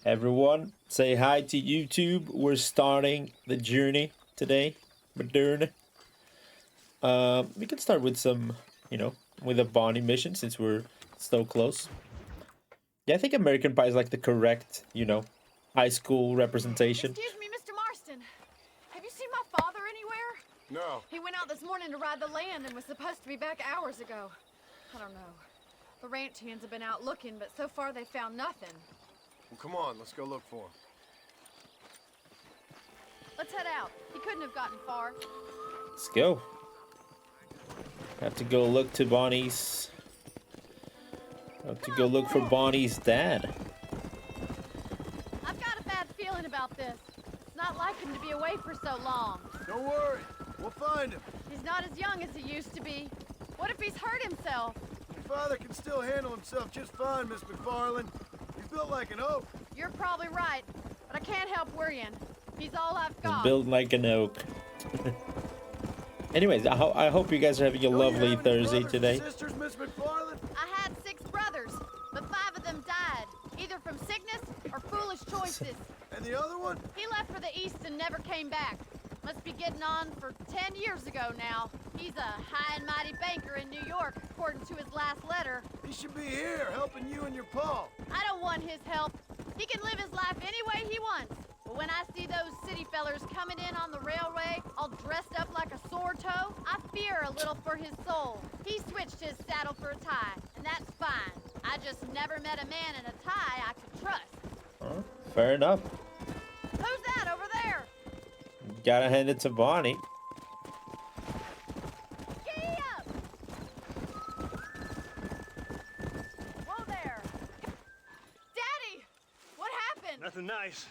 Everyone, say hi to YouTube. We're starting the journey today. Moderna. We can start with some, with a Bonnie mission since we're so close. Yeah, I think American Pie is like the correct, high school representation. Excuse me, Mr. Marston. Have you seen my father anywhere? No. He went out this morning to ride the land and was supposed to be back hours ago. I don't know. The ranch hands have been out looking, but so far they found nothing. Well, come on, let's go look for him. Let's head out. He couldn't have gotten far. Let's go. Have to go look to Bonnie's. Have to go look for Bonnie's dad. I've got a bad feeling about this. It's not like him to be away for so long. Don't worry, we'll find him. He's not as young as he used to be. What if he's hurt himself? Your father can still handle himself just fine, Miss McFarland. He's built like an oak. You're probably right, but I can't help worrying. He's all I've He's got. built like an oak. Anyways, I hope you guys are having a lovely Thursday today. Sisters, Miss McFarland? I had 6 brothers, but 5 of them died, either from sickness or foolish choices. And the other one? He left for the east and never came back. Must be getting on for 10 years ago now. He's a high and mighty banker in New York, according to his last letter. He should be here, helping you and your pa. I don't want his help. He can live his life any way he wants. But when I see those city fellers coming in on the railway, all dressed up like a sword toe, I fear a little for his soul. He switched his saddle for a tie, and that's fine. I just never met a man in a tie I could trust. Fair enough. Who's that over there? Gotta hand it to Bonnie. Giddy up! Whoa there! Daddy! What happened? Nothing nice.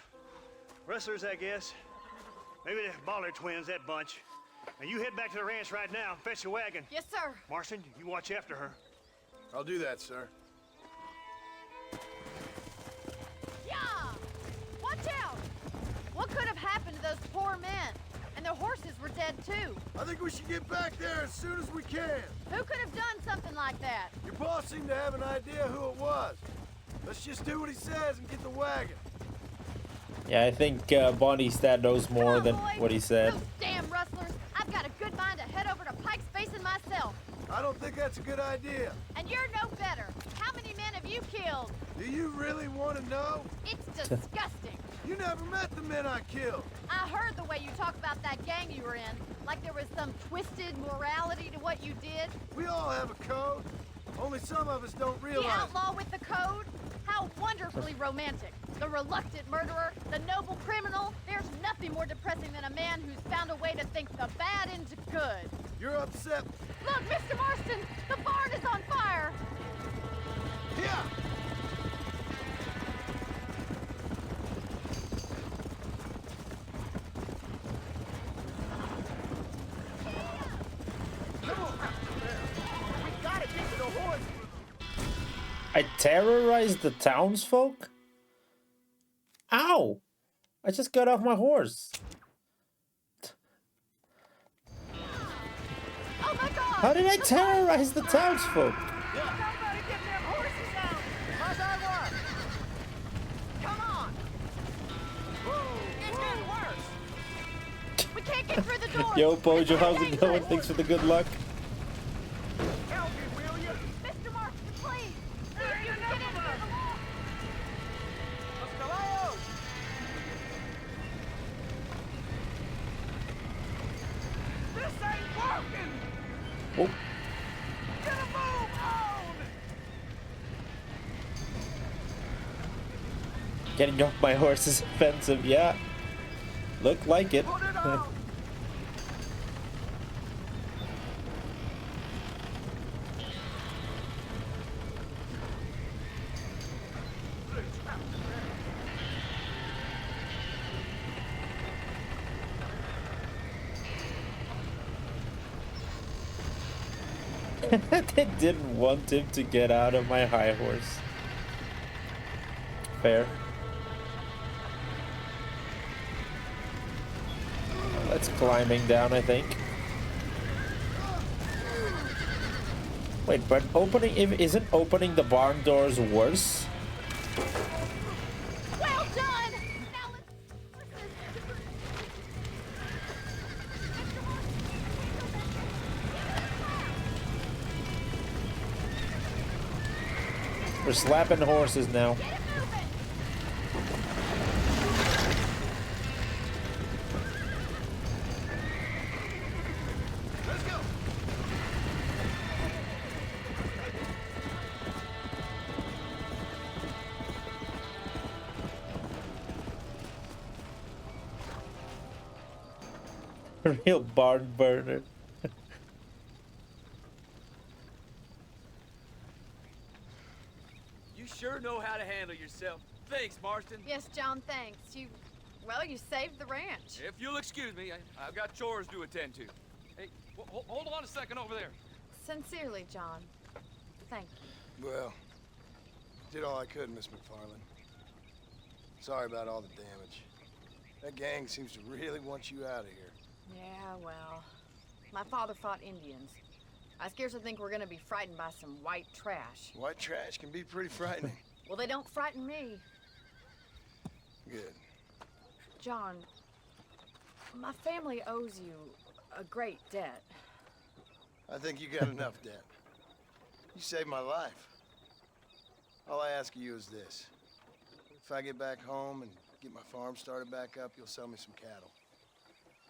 Rustlers, I guess. Maybe the Baller twins, that bunch. Now you head back to the ranch right now and fetch the wagon. Yes, sir. Marston, you watch after her. I'll do that, sir. Yeah! Watch out! What could have happened to those poor men? And their horses were dead too. I think we should get back there as soon as we can. Who could have done something like that? Your boss seemed to have an idea who it was. Let's just do what he says and get the wagon. Yeah, I think Bonnie's dad knows more than Come on, boys. what he said. Those damn rustlers! I've got a good mind to head over to Pike's Basin myself. I don't think that's a good idea. And you're no better. How many men have you killed? Do you really want to know? It's disgusting. You never met the men I killed. I heard the way you talk about that gang you were in, like there was some twisted morality to what you did. We all have a code. Only some of us don't The realize. outlaw with the code? How wonderfully romantic. The reluctant murderer, the noble criminal. There's nothing more depressing than a man who's found a way to think the bad into good. You're upset. Look, Mr. Marston, the barn is on fire. Yeah. I terrorized the townsfolk? Ow! I just got off my horse. Oh my God! How did I terrorize the townsfolk? Somebody get them horses out! How's that work? Come on! It's getting worse! We can't get through the door! Yo, Pojo, It's how's it dangerous. going? Thanks for the good luck. Help me, will you? Mr. Marston, please! See if you can get in through the wall! Los caballos! This ain't working! Oh, Get a move on! getting off my horse is offensive, yeah. Look like it. Put it on! They didn't want him to get out of my high horse. Fair. That's climbing down, I think. Wait, but isn't opening the barn doors worse? Well We're slapping horses now. Get it moving! Let's go. Real barn burner. You sure know how to handle yourself. Thanks, Marston. Yes, John, thanks. Well, you saved the ranch. If you'll excuse me, I've got chores to attend to. Hey, hold on a second over there. Sincerely, John. Thank you. Well, did all I could, Miss McFarland. Sorry about all the damage. That gang seems to really want you out of here. Yeah, well, my father fought Indians. I scarcely think we're gonna be frightened by some white trash. White trash can be pretty frightening. Well, they don't frighten me. Good. John, my family owes you a great debt. I think you got enough debt. You saved my life. All I ask of you is this. If I get back home and get my farm started back up, you'll sell me some cattle.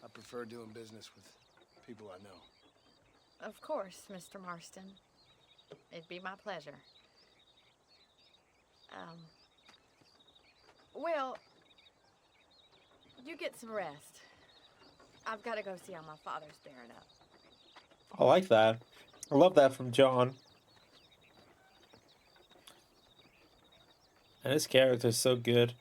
I prefer doing business with people I know. Of course, Mr. Marston. It'd be my pleasure. Well, you get some rest. I've got to go see how my father's bearing up. I like that. I love that from John. And his character is so good.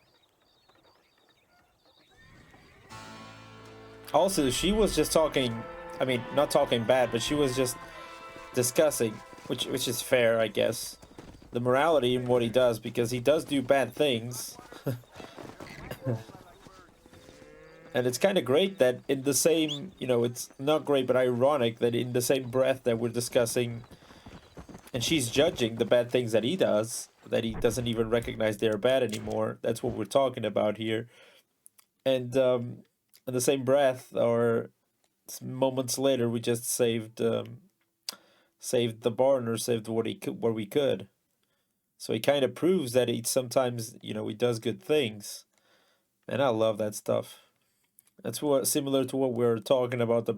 Also, she was just talking, I mean, not talking bad, but she was just discussing, which is fair, I guess, the morality in what he does, because he does do bad things. And it's kind of great that in the same, you know, it's not great, but ironic that in the same breath that we're discussing, and she's judging the bad things that he does, that he doesn't even recognize they're bad anymore. That's what we're talking about here. And in the same breath, or moments later, we just saved the barn, or saved what we could. So he kind of proves that he sometimes, you know, he does good things, and I love that stuff. That's what similar to what we're talking about,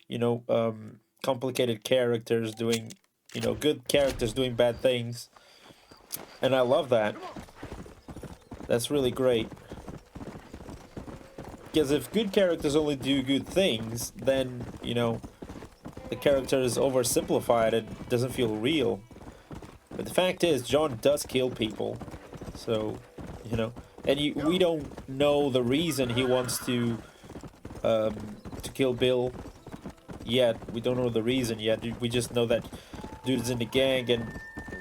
you know, complicated characters doing, you know, good characters doing bad things, and I love that. That's really great. Because if good characters only do good things, then, you know, the character is oversimplified and doesn't feel real. But the fact is, John does kill people, so, you know, and we don't know the reason he wants to kill Bill yet. We don't know the reason yet. We just know that dude's in the gang, and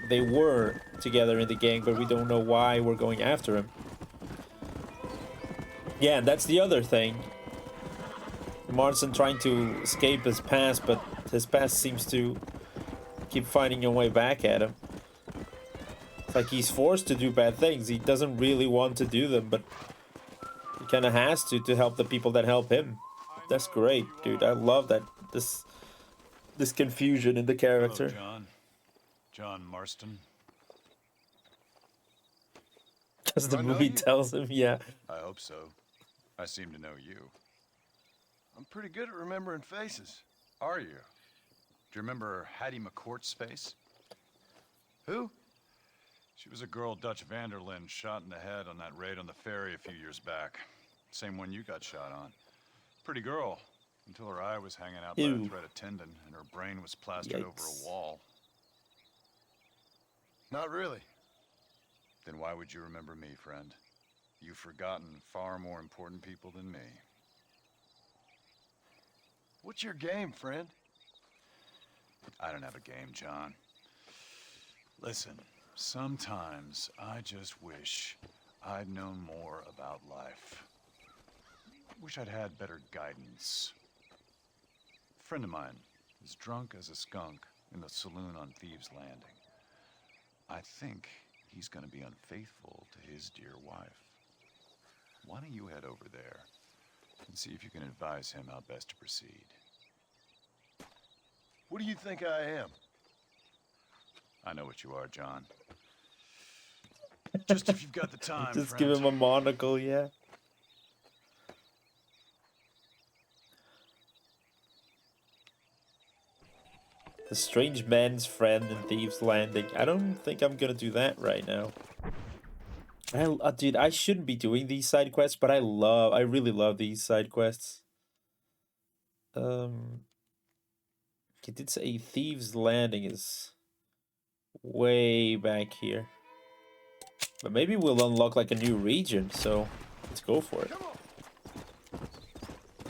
they were together in the gang, but we don't know why we're going after him. Yeah, and that's the other thing. Marston trying to escape his past, but his past seems to keep finding a way back at him. It's like he's forced to do bad things. He doesn't really want to do them, but he kind of has to help the people that help him. That's great, dude. I love that. This confusion in the character. Hello, John. John Marston. As the Do I know movie you? tells him, yeah. I hope so. I seem to know you. I'm pretty good at remembering faces. Are you? Do you remember Hattie McCourt's face? Who? She was a girl Dutch Vanderlyn shot in the head on that raid on the ferry a few years back. Same one you got shot on. Pretty girl, until her eye was hanging out by Ew. a thread of tendon and her brain was plastered over Yikes. a wall. Not really. Then why would you remember me, friend? You've forgotten far more important people than me. What's your game, friend? I don't have a game, John. Listen, sometimes I just wish I'd known more about life. Wish I'd had better guidance. A friend of mine is drunk as a skunk in the saloon on Thieves' Landing. I think he's gonna be unfaithful to his dear wife. Why don't you head over there and see if you can advise him how best to proceed? What do you think I am? I know what you are, John. Just if you've got the time, Just friend. give him a monocle, yeah. The Strange Man's Friend in Thieves Landing. I don't think I'm gonna do that right now. Dude, I shouldn't be doing these side quests, but I really love these side quests. He did say Thieves Landing is way back here. But maybe we'll unlock like a new region, so let's go for it.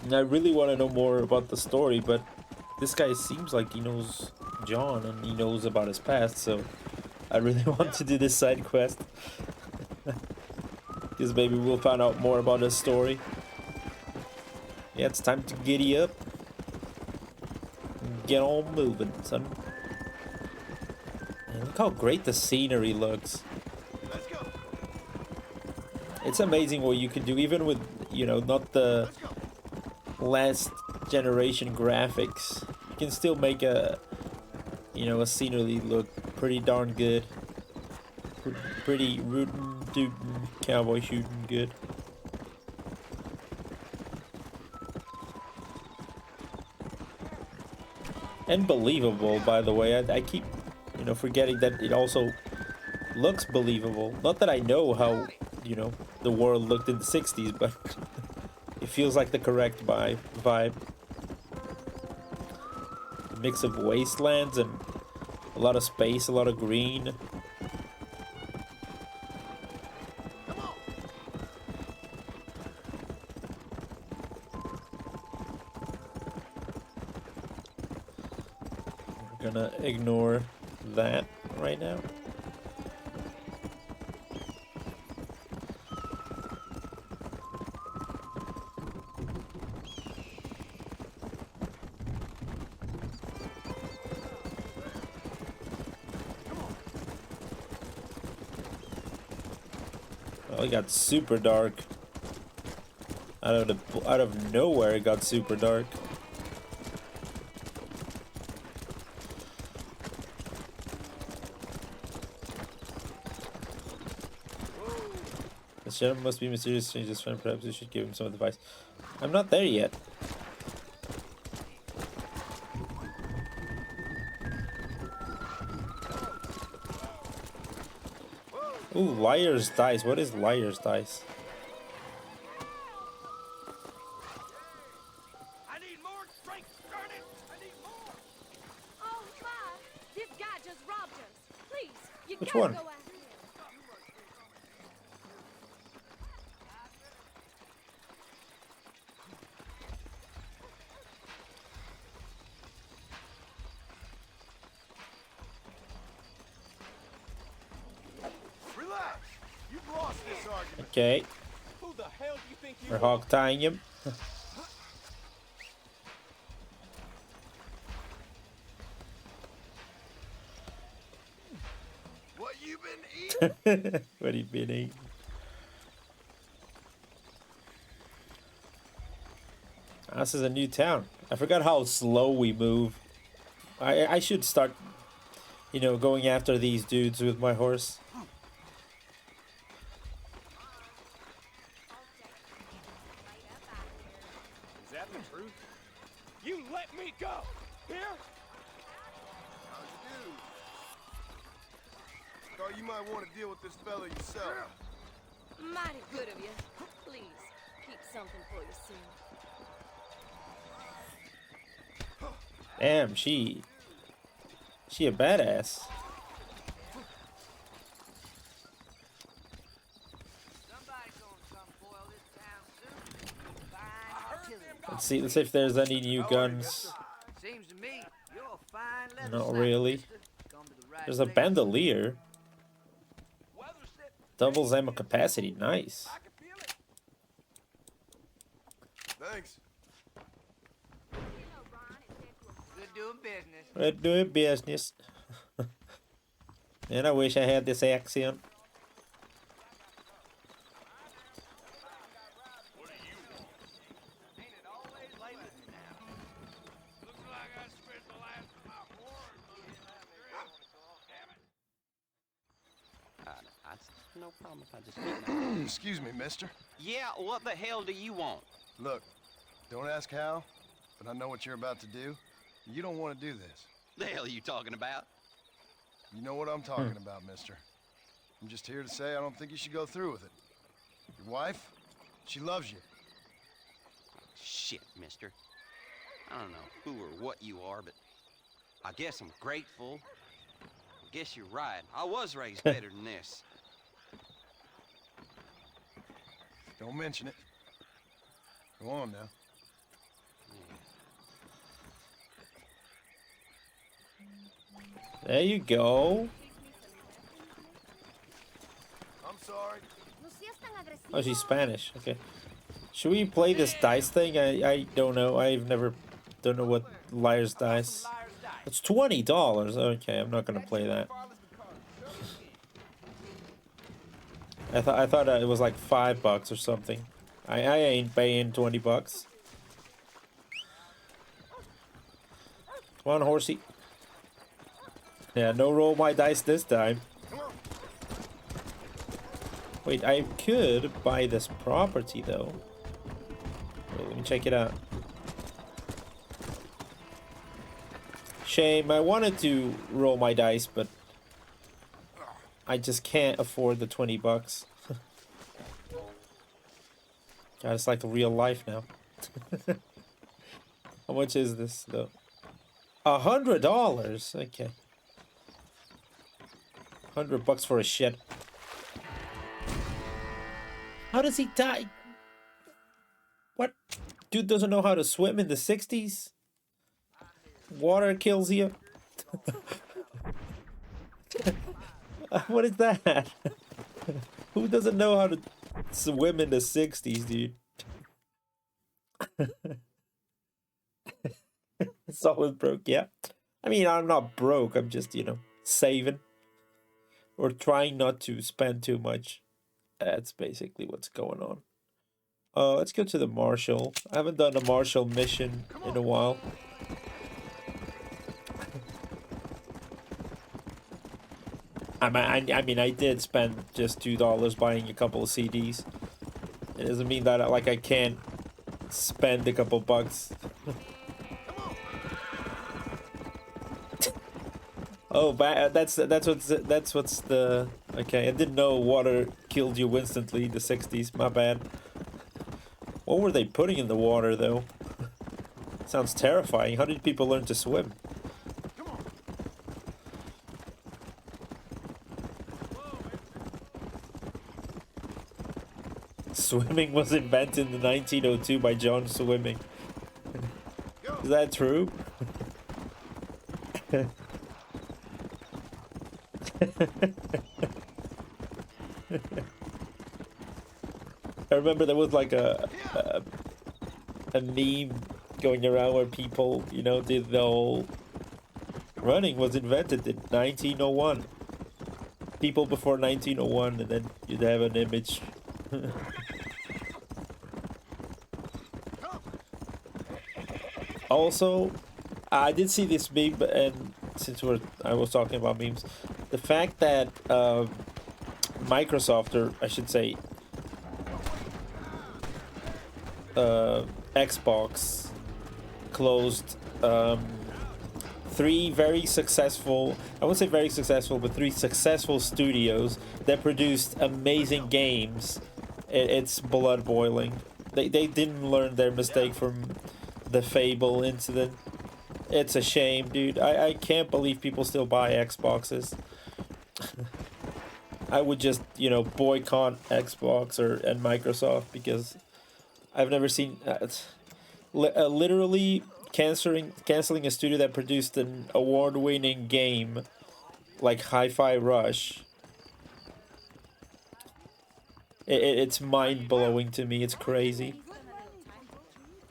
And I really want to know more about the story, but this guy seems like he knows John and he knows about his past, so I really want to do this side quest. Because maybe we'll find out more about his story. Yeah, it's time to giddy up. Get on moving, son. And look how great the scenery looks. Let's go. It's amazing what you can do, even with, you know, not the last generation graphics. You can still make a, you know, a scenery look pretty darn good. Pretty rootin', tootin', cowboy shooting good. And believable, by the way. I keep, you know, forgetting that it also looks believable. Not that I know how, you know, the world looked in the 60s, but it feels like the correct vibe. A mix of wastelands and a lot of space, a lot of green. We're gonna ignore that right now. Oh, it got super dark. Out of nowhere, it got super dark. The shadow must be mysterious. Change his friend. Perhaps you should give him some advice. I'm not there yet. Ooh, Liar's Dice. What is Liar's Dice? I need more strength, darn it! I need more! Oh my! This guy just robbed us. Please, you Which gotta one? go after him. Relax. You've lost this argument. Okay, Who the hell do you think you we're hog tying him. What you been eating? What have you been eating? This is a new town. I forgot how slow we move. I should start, you know, going after these dudes with my horse. Is that the truth? You let me go! Here? How'd you do? Thought you might want to deal with this fella yourself. Mighty good of you. Please, keep something for yourself. Damn, she a badass. Somebody's gonna come boil this town soon. Fine artillery. Let's see if there's any new guns. Seems to me you're a fine leather Not snapper, really. mister. Come to the right There's a place. bandolier. Weather set. Doubles ammo capacity. Nice. I can feel it. Thanks. Good doing business. We're doing business. And I wish I had this accent. Ain't it always late with me now? Looks like I spent the last of my horse. Damn it. No problem if I just get my... Excuse me, mister. Yeah, what the hell do you want? Look, don't ask how, but I know what you're about to do. You don't want to do this. The hell are you talking about? You know what I'm talking about, mister. I'm just here to say I don't think you should go through with it. Your wife, she loves you. Shit, mister. I don't know who or what you are, but I guess I'm grateful. I guess you're right. I was raised better than this. Don't mention it. Go on now. There you go. I'm sorry. Oh, she's Spanish. Okay. Should we play this dice thing? I don't know. Don't know what Liar's Dice. It's $20. Okay, I'm not gonna play that. I thought it was like $5 or something. I ain't paying $20. Come on, horsey. Yeah, no roll my dice this time. Wait, I could buy this property though. Wait, let me check it out. Shame, I wanted to roll my dice, but I just can't afford the $20. God, it's like real life now. How much is this though? $100. Okay. $100 for a shit. How does he die? What? Dude doesn't know how to swim in the 60s? Water kills you? What is that? Who doesn't know how to swim in the 60s, dude? Solid broke, yeah. I mean, I'm not broke. I'm just, saving. Or trying not to spend too much. That's basically what's going on. Let's go to the Marshal. I haven't done a Marshal mission in a while. I mean, I did spend just $2 buying a couple of CDs. It doesn't mean that I can't spend a couple bucks. Oh, that's what's the... Okay, I didn't know water killed you instantly, the 60s, my bad. What were they putting in the water, though? Sounds terrifying. How did people learn to swim? Swimming was invented in 1902 by John Swimming. Is that true? I remember there was like a meme going around where people, did the whole... Running was invented in 1901. People before 1901, and then you'd have an image. Also, I did see this meme, and since I was talking about memes, the fact that Microsoft, or I should say Xbox, closed 3 very successful, I wouldn't say very successful, but 3 successful studios that produced amazing games. It's blood boiling. They didn't learn their mistake from the Fable incident. It's a shame, dude. I can't believe people still buy Xboxes. I would just, boycott Xbox and Microsoft, because I've never seen... literally canceling a studio that produced an award-winning game like Hi-Fi Rush. It's mind-blowing to me. It's crazy.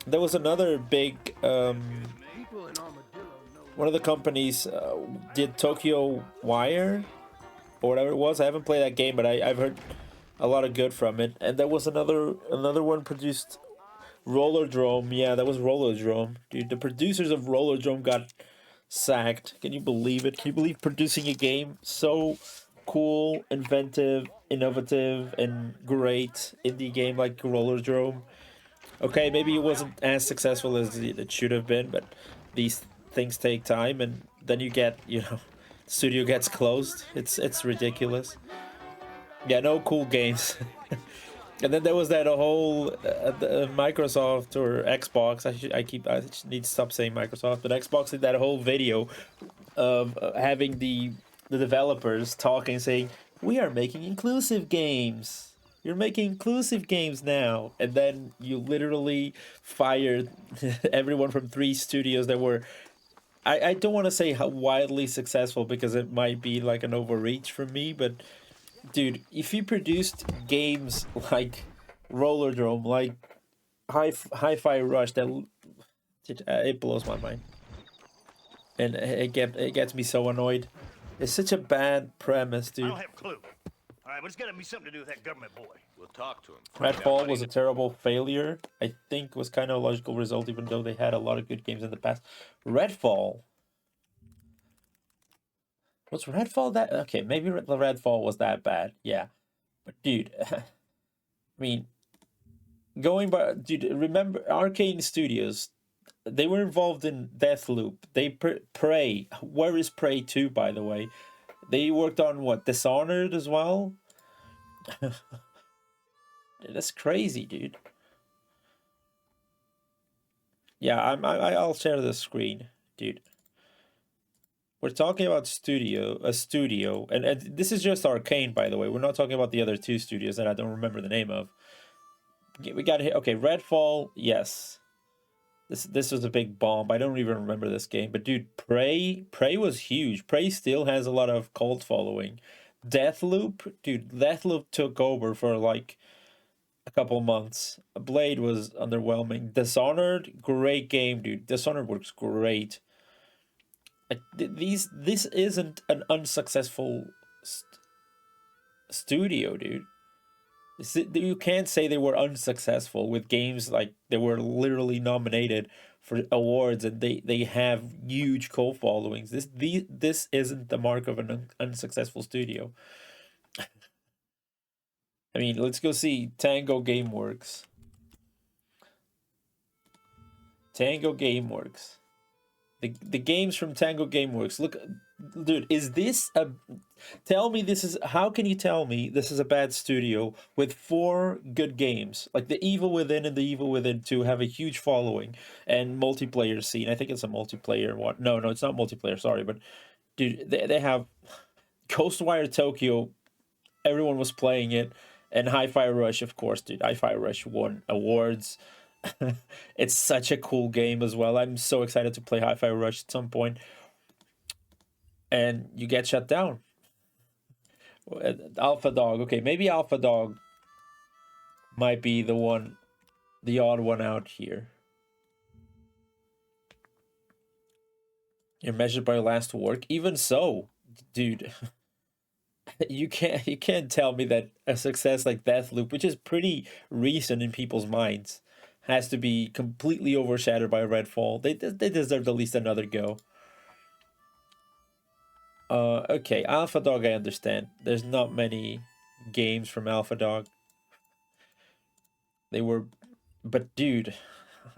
There was another big... one of the companies did Tokyo Wire, or whatever it was. I haven't played that game, but I've heard a lot of good from it. And there was another one produced, Rollerdrome. Yeah, that was Rollerdrome. Dude, the producers of Rollerdrome got sacked. Can you believe it? Can you believe producing a game so cool, inventive, innovative and great indie game like Rollerdrome. Okay, maybe it wasn't as successful as it should have been, but these things take time, and then you get, studio gets closed. It's ridiculous. Yeah, no cool games. And then there was that whole Microsoft or Xbox. I need to stop saying Microsoft, but Xbox did that whole video of having the developers talking, saying, "We are making inclusive games. You're making inclusive games now." And then you literally fired everyone from 3 studios that were, I don't want to say how wildly successful, because it might be like an overreach from me, but dude, if you produced games like Rollerdrome, like Hi-Fi Rush, that it blows my mind, and it gets me so annoyed. It's such a bad premise, I dude. don't have a clue. All right, but it's got to be something to do with that government boy. We'll talk to him. Redfall was a terrible failure. I think was kind of a logical result, even though they had a lot of good games in the past. Redfall. Was Redfall that? Okay, maybe the Redfall was that bad. Yeah, but dude, I mean, going by, dude, remember Arcane Studios? They were involved in Deathloop. They Prey. Where is Prey 2, by the way? They worked on what, Dishonored as well. That's crazy, dude. Yeah, I'll share the screen, dude. We're talking about a studio, and this is just Arcane, by the way. We're not talking about the other 2 studios that I don't remember the name of. We got here. Okay, Redfall, yes. This was a big bomb. I don't even remember this game, but dude, Prey was huge. Prey still has a lot of cult following. Deathloop, dude, Deathloop took over for like a couple months. Blade was underwhelming. Dishonored, great game, dude. Dishonored works great. This isn't an unsuccessful studio, dude. You can't say they were unsuccessful with games like they were literally nominated for awards, and they have huge cult followings. This isn't the mark of an unsuccessful studio. I mean, let's go see Tango Gameworks. Tango Gameworks. The games from Tango Gameworks. Look, dude, is this a... Tell me this is... How can you tell me this is a bad studio with 4 good games? Like The Evil Within and The Evil Within 2 have a huge following and multiplayer scene. I think it's a multiplayer one. No, it's not multiplayer, sorry. But, dude, they have Ghostwire Tokyo. Everyone was playing it. And Hi-Fi Rush, of course, dude. Hi-Fi Rush won awards. It's such a cool game as well. I'm so excited to play Hi-Fi Rush at some point. And you get shut down. Alpha Dog. Okay, maybe Alpha Dog might be the odd one out here. You're measured by last work. Even so, dude, you can't tell me that a success like Deathloop, which is pretty recent in people's minds, has to be completely overshadowed by Redfall. They deserve at least another go. Okay, Alpha Dog, I understand. There's not many games from Alpha Dog. But dude,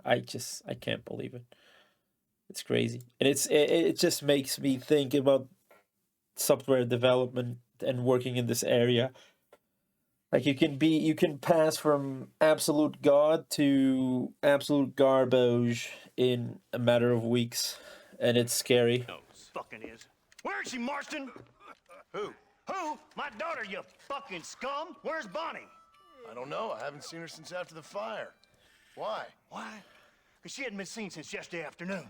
I can't believe it. It's crazy, and it just makes me think about software development and working in this area. Like you can pass from absolute god to absolute garbage in a matter of weeks, and it's scary. No, fucking is. Where is she, Marston? Who? Who? My daughter, you fucking scum. Where's Bonnie? I don't know. I haven't seen her since after the fire. Why? Why? Because she hadn't been seen since yesterday afternoon.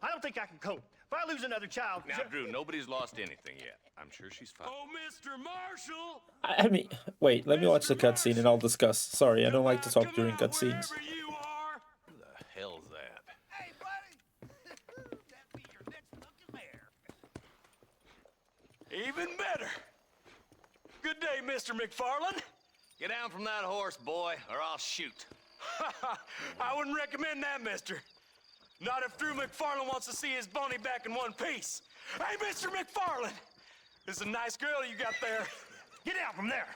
I don't think I can cope. If I lose another child... Now, Drew, nobody's lost anything yet. I'm sure she's fine. Oh, Mr. Marshall! I mean, wait, let me watch the cutscene and I'll discuss. Sorry, I don't like to talk during cutscenes. Who the hell's that? Hey, buddy! That be your next fucking mayor. Even better. Good day, Mr. McFarland. Get down from that horse, boy, or I'll shoot. I wouldn't recommend that, mister. Not if Drew McFarland wants to see his Bonnie back in one piece. Hey, Mr. McFarland! This is a nice girl you got there. Get down from there.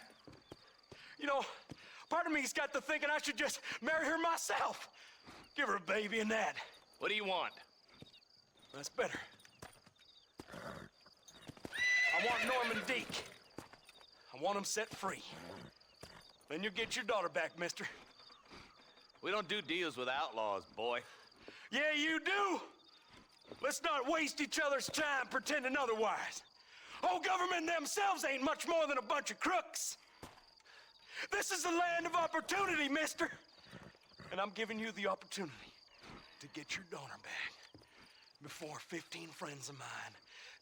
You know, part of me's got to thinking I should just marry her myself. Give her a baby and that. What do you want? That's better. I want Norman Deek. I want him set free. Then you'll get your daughter back, mister. We don't do deals with outlaws, boy. Yeah, you do. Let's not waste each other's time pretending otherwise. Old government themselves ain't much more than a bunch of crooks. This is the land of opportunity, mister. And I'm giving you the opportunity to get your daughter back before 15 friends of mine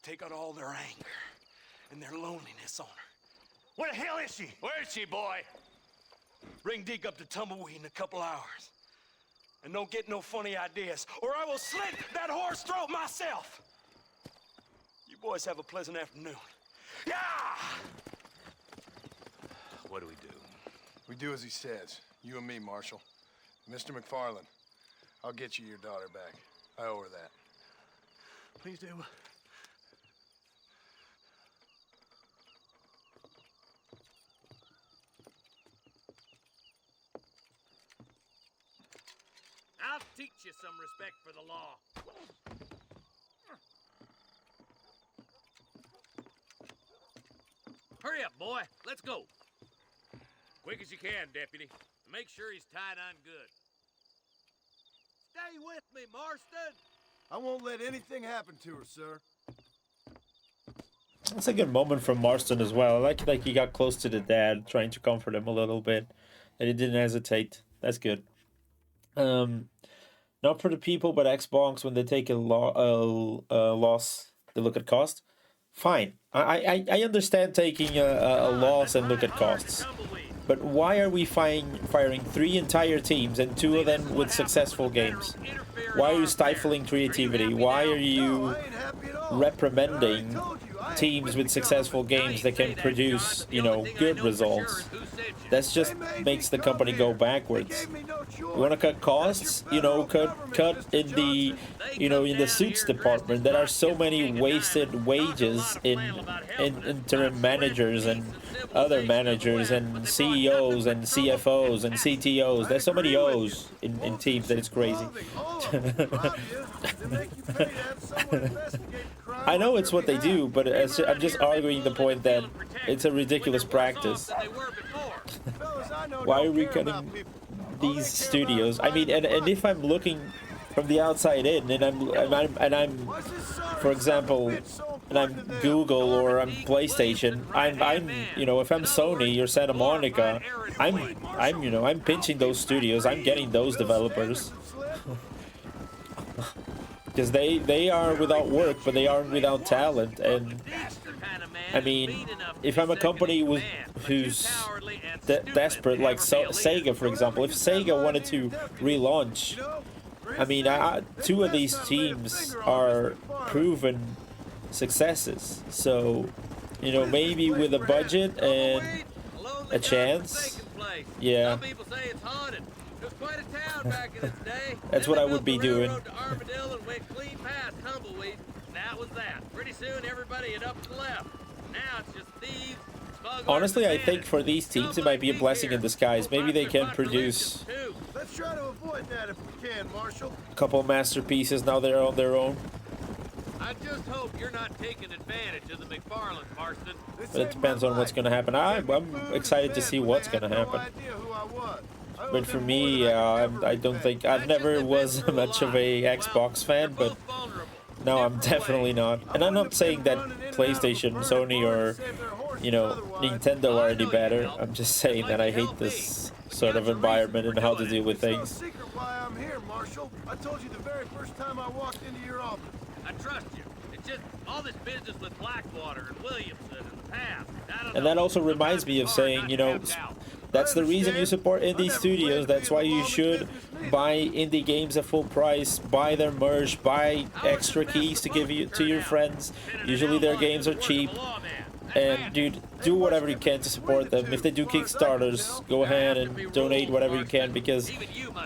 take out all their anger and their loneliness on her. Where the hell is she? Where is she, boy? Bring Deke up to Tumbleweed in a couple hours. And don't get no funny ideas, or I will slit that horse throat myself. You boys have a pleasant afternoon. Yeah! What do we do? We do as he says. You and me, Marshal. Mr. McFarland, I'll get you your daughter back. I owe her that. Please do. I'll teach you some respect for the law. Hurry up, boy. Let's go. Quick as you can, deputy. Make sure he's tied on good. Stay with me, Marston. I won't let anything happen to her, sir. That's a good moment from Marston as well. I like he got close to the dad, trying to comfort him a little bit, and he didn't hesitate. That's good. Not for the people, but Xbox, when they take a loss, they look at cost. Fine. I understand taking a loss and look at costs. But why are we firing 3 entire teams and 2 of them with successful games? Why are you stifling creativity? Why are you reprimanding teams with successful games that can produce, you know, good results? That just makes the company go backwards. You want to cut costs? You know, cut in the, you know, in the suits department. There are so many wasted wages in interim managers and other managers and CEOs and CFOs and CTOs. There's so many O's in teams that it's crazy. I know it's what they do, but I'm just arguing the point that it's a ridiculous practice. Why are we cutting these studios? I mean, and if I'm looking from the outside in, and I'm, for example, and I'm Google or I'm PlayStation, I'm you know, if I'm Sony or Santa Monica, I'm pinching those studios. I'm getting those developers. Because they are without work, but they aren't without talent. And I mean, if I'm a company who's desperate, like Sega, for example, if Sega wanted to relaunch, I mean, 2 of these teams are proven successes. So, you know, maybe with a budget and a chance, yeah. Quite a town back in its day. That's what I would be doing. That was that. Pretty soon everybody had up to the left. Now it's just thieves. Honestly, I think for these teams it might be a blessing in disguise. Maybe they can produce Let's try to avoid that if we can, Marshal. a couple masterpieces now they're on their own. I just hope you're not taking advantage of the McFarlands, Marston. But it depends on what's going to happen. I'm excited to see what's going to happen. But for me, I don't think I've never was much of a Xbox fan, but now I'm definitely not. And I'm not saying that PlayStation, Sony, or you know, Nintendo are any better. I'm just saying that I hate this sort of environment and how to deal with things. Why I'm here, Marshal. I told you the very first time I walked into your office. I trust you. It's just all this business with Blackwater and Williamson in the past. And that also reminds me of saying, you know, that's the reason you support indie studios. That's why you should buy indie games at full price, buy their merch, buy extra keys to give you to your friends. Usually their games are cheap. And dude, do whatever you can to support them. If they do Kickstarters, go ahead and donate whatever you can, because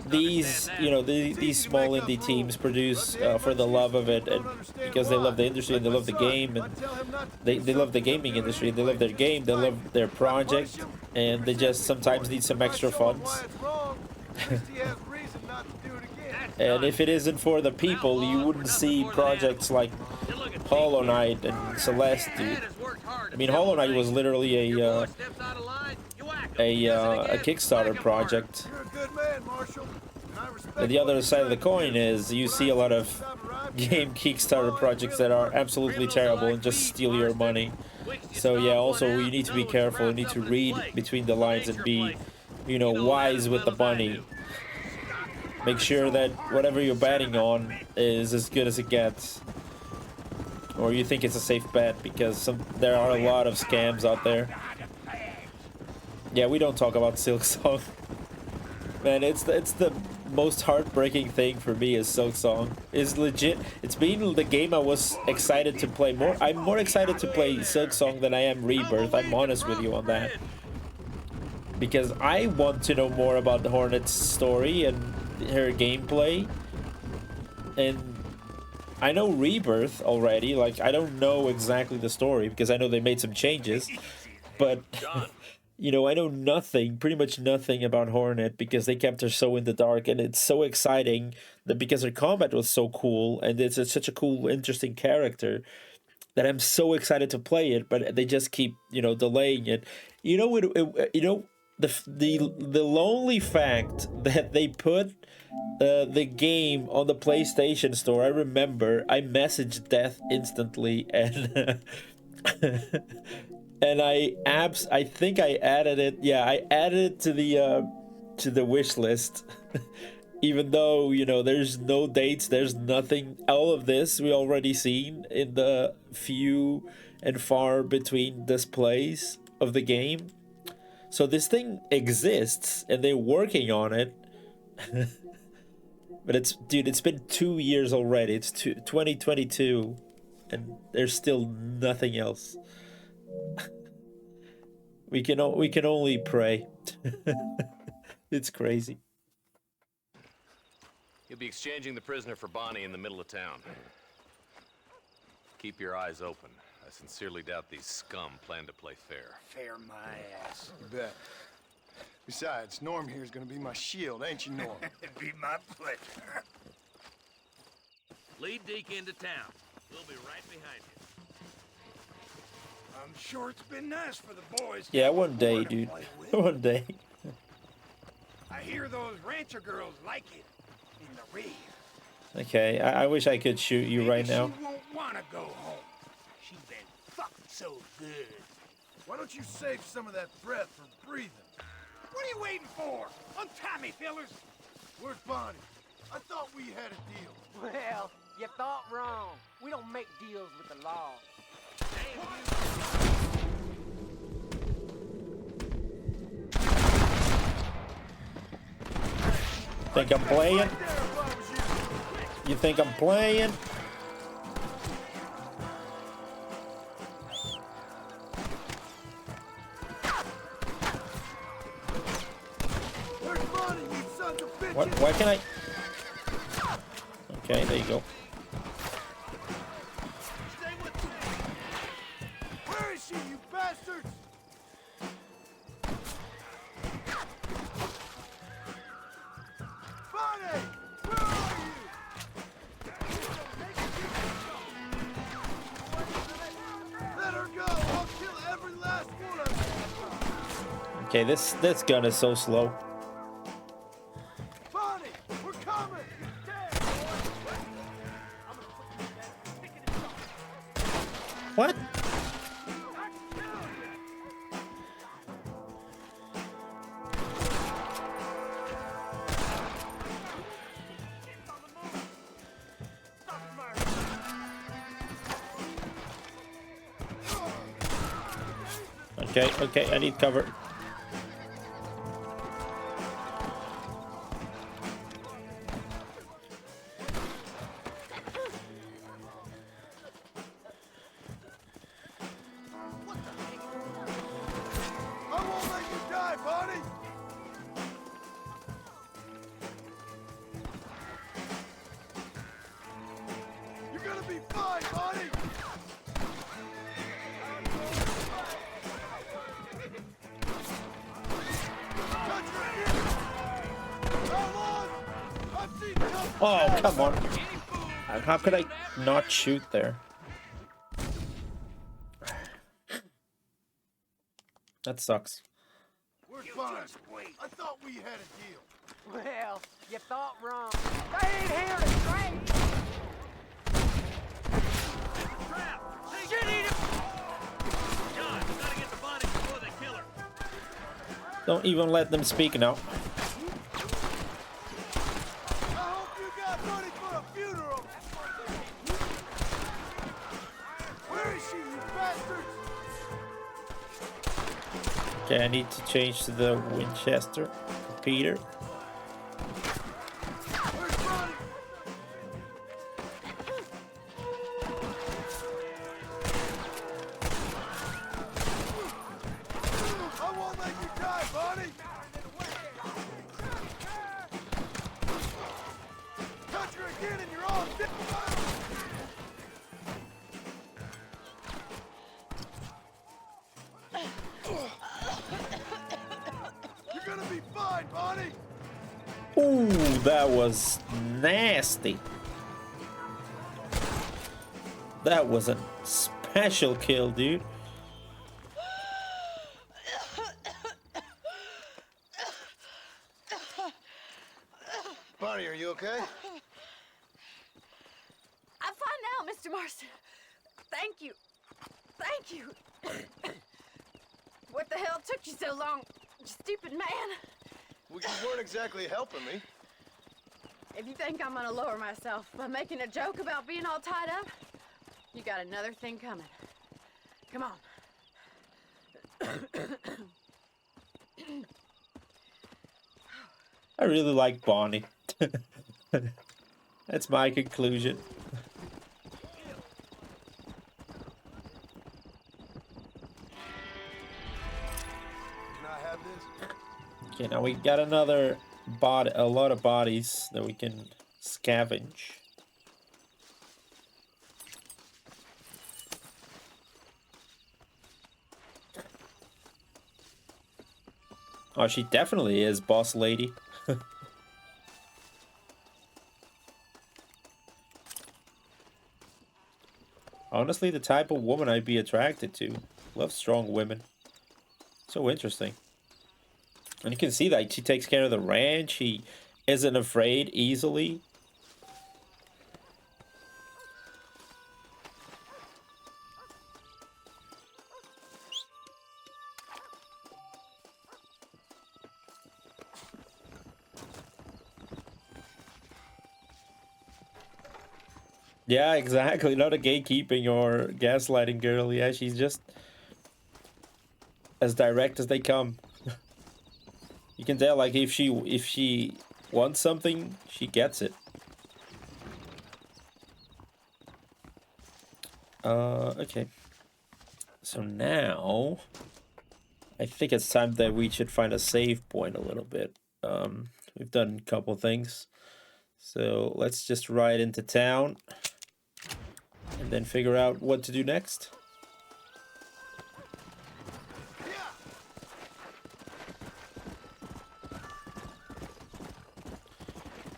these, you know, these small indie teams produce for the love of it, and because they love the industry and they love the game, and they love the gaming industry, they love their game, they love their project, and they just sometimes need some extra funds. And if it isn't for the people, you wouldn't see projects like Hollow Knight and Celeste, dude. I mean, Hollow Knight was literally a Kickstarter project. And the other side of the coin is you see a lot of game Kickstarter projects that are absolutely terrible and just steal your money. So yeah, also you need to be careful. You need to read between the lines and be, you know, wise with the money. Make sure that whatever you're betting on is as good as it gets, or you think it's a safe bet, because there are a lot of scams out there. Yeah, we don't talk about Silksong. Man, it's the most heartbreaking thing for me is Silksong. It's legit. It's been the game I was excited to play more. I'm more excited to play Silksong than I am Rebirth. I'm honest with you on that, because I want to know more about the Hornet's story and her gameplay. And I know Rebirth already. Like, I don't know exactly the story because I know they made some changes, but you know, I know nothing, pretty much nothing about Hornet, because they kept her so in the dark. And it's so exciting that because her combat was so cool and it's such a cool, interesting character, that I'm so excited to play it, but they just keep, you know, delaying it. You know, you know, the lonely fact that they put the game on the PlayStation Store. I remember I messaged Death instantly, and and I think I added it. Yeah, I added it to the wish list. Even though, you know, there's no dates, there's nothing. All of this we already seen in the few and far between displays of the game. So this thing exists and they're working on it. But it's, dude, it's been 2 years already. It's 2022 and there's still nothing else. We can only pray. It's crazy. You'll be exchanging the prisoner for Bonnie in the middle of town. Keep your eyes open. I sincerely doubt these scum plan to play fair. Fair my ass. You bet. Besides, Norm here is gonna be my shield, ain't you, Norm? It'd be my pleasure. Lead Deke into town. We'll be right behind you. I'm sure it's been nice for the boys. Yeah, one day, dude. One day. I hear those rancher girls like it in the rear. Okay, I wish I could shoot you right now. She won't want to go home. She's been fucking so good. Why don't you save some of that breath for breathing? What are you waiting for? Untie me, fellers. Where's Bonnie? I thought we had a deal. Well, you thought wrong. We don't make deals with the law. Think I'm playing? You think I'm playing? Why can I? Okay, there you go. Where is she, you bastards? Bonnie! Where are you? Let her go! I'll kill every last one of them! Okay, this gun is so slow. Bonnie! We're coming! What? Okay, I need cover. Oh, come on. How could I not shoot there? That sucks. We're fine. I thought we had a deal. Well, you thought wrong. They ain't here to trade. Shit eater! John, you gotta get the body before they kill her. Don't even let them speak now. I hope you got money for a funeral. Where is she, you bastards? Okay, I need to change to the Winchester for Peter. Where's Bonnie? I won't let you die, Bonnie. Touch her again and you're all dead. You're gonna be fine, Bonnie. Ooh, that was nasty. That was a special kill, dude. Bonnie, are you okay? I'm fine now, Mr. Marston. Thank you. Thank you. What the hell took you so long, you stupid man? Well, you weren't exactly helping me. If you think I'm gonna lower myself by making a joke about being all tied up, you got another thing coming. Come on. I really like Bonnie. That's my conclusion. Can I have this? Okay, now we got another body, a lot of bodies that we can scavenge. Oh, she definitely is boss lady. Honestly, the type of woman I'd be attracted to. Love strong women. So interesting. And you can see that she takes care of the ranch. She isn't afraid easily. Yeah, exactly. Not a gatekeeping or gaslighting girl. Yeah, she's just as direct as they come. You can tell, like, if she wants something, she gets it. Okay. So now, I think it's time that we should find a save point a little bit. We've done a couple things. So let's just ride into town and then figure out what to do next.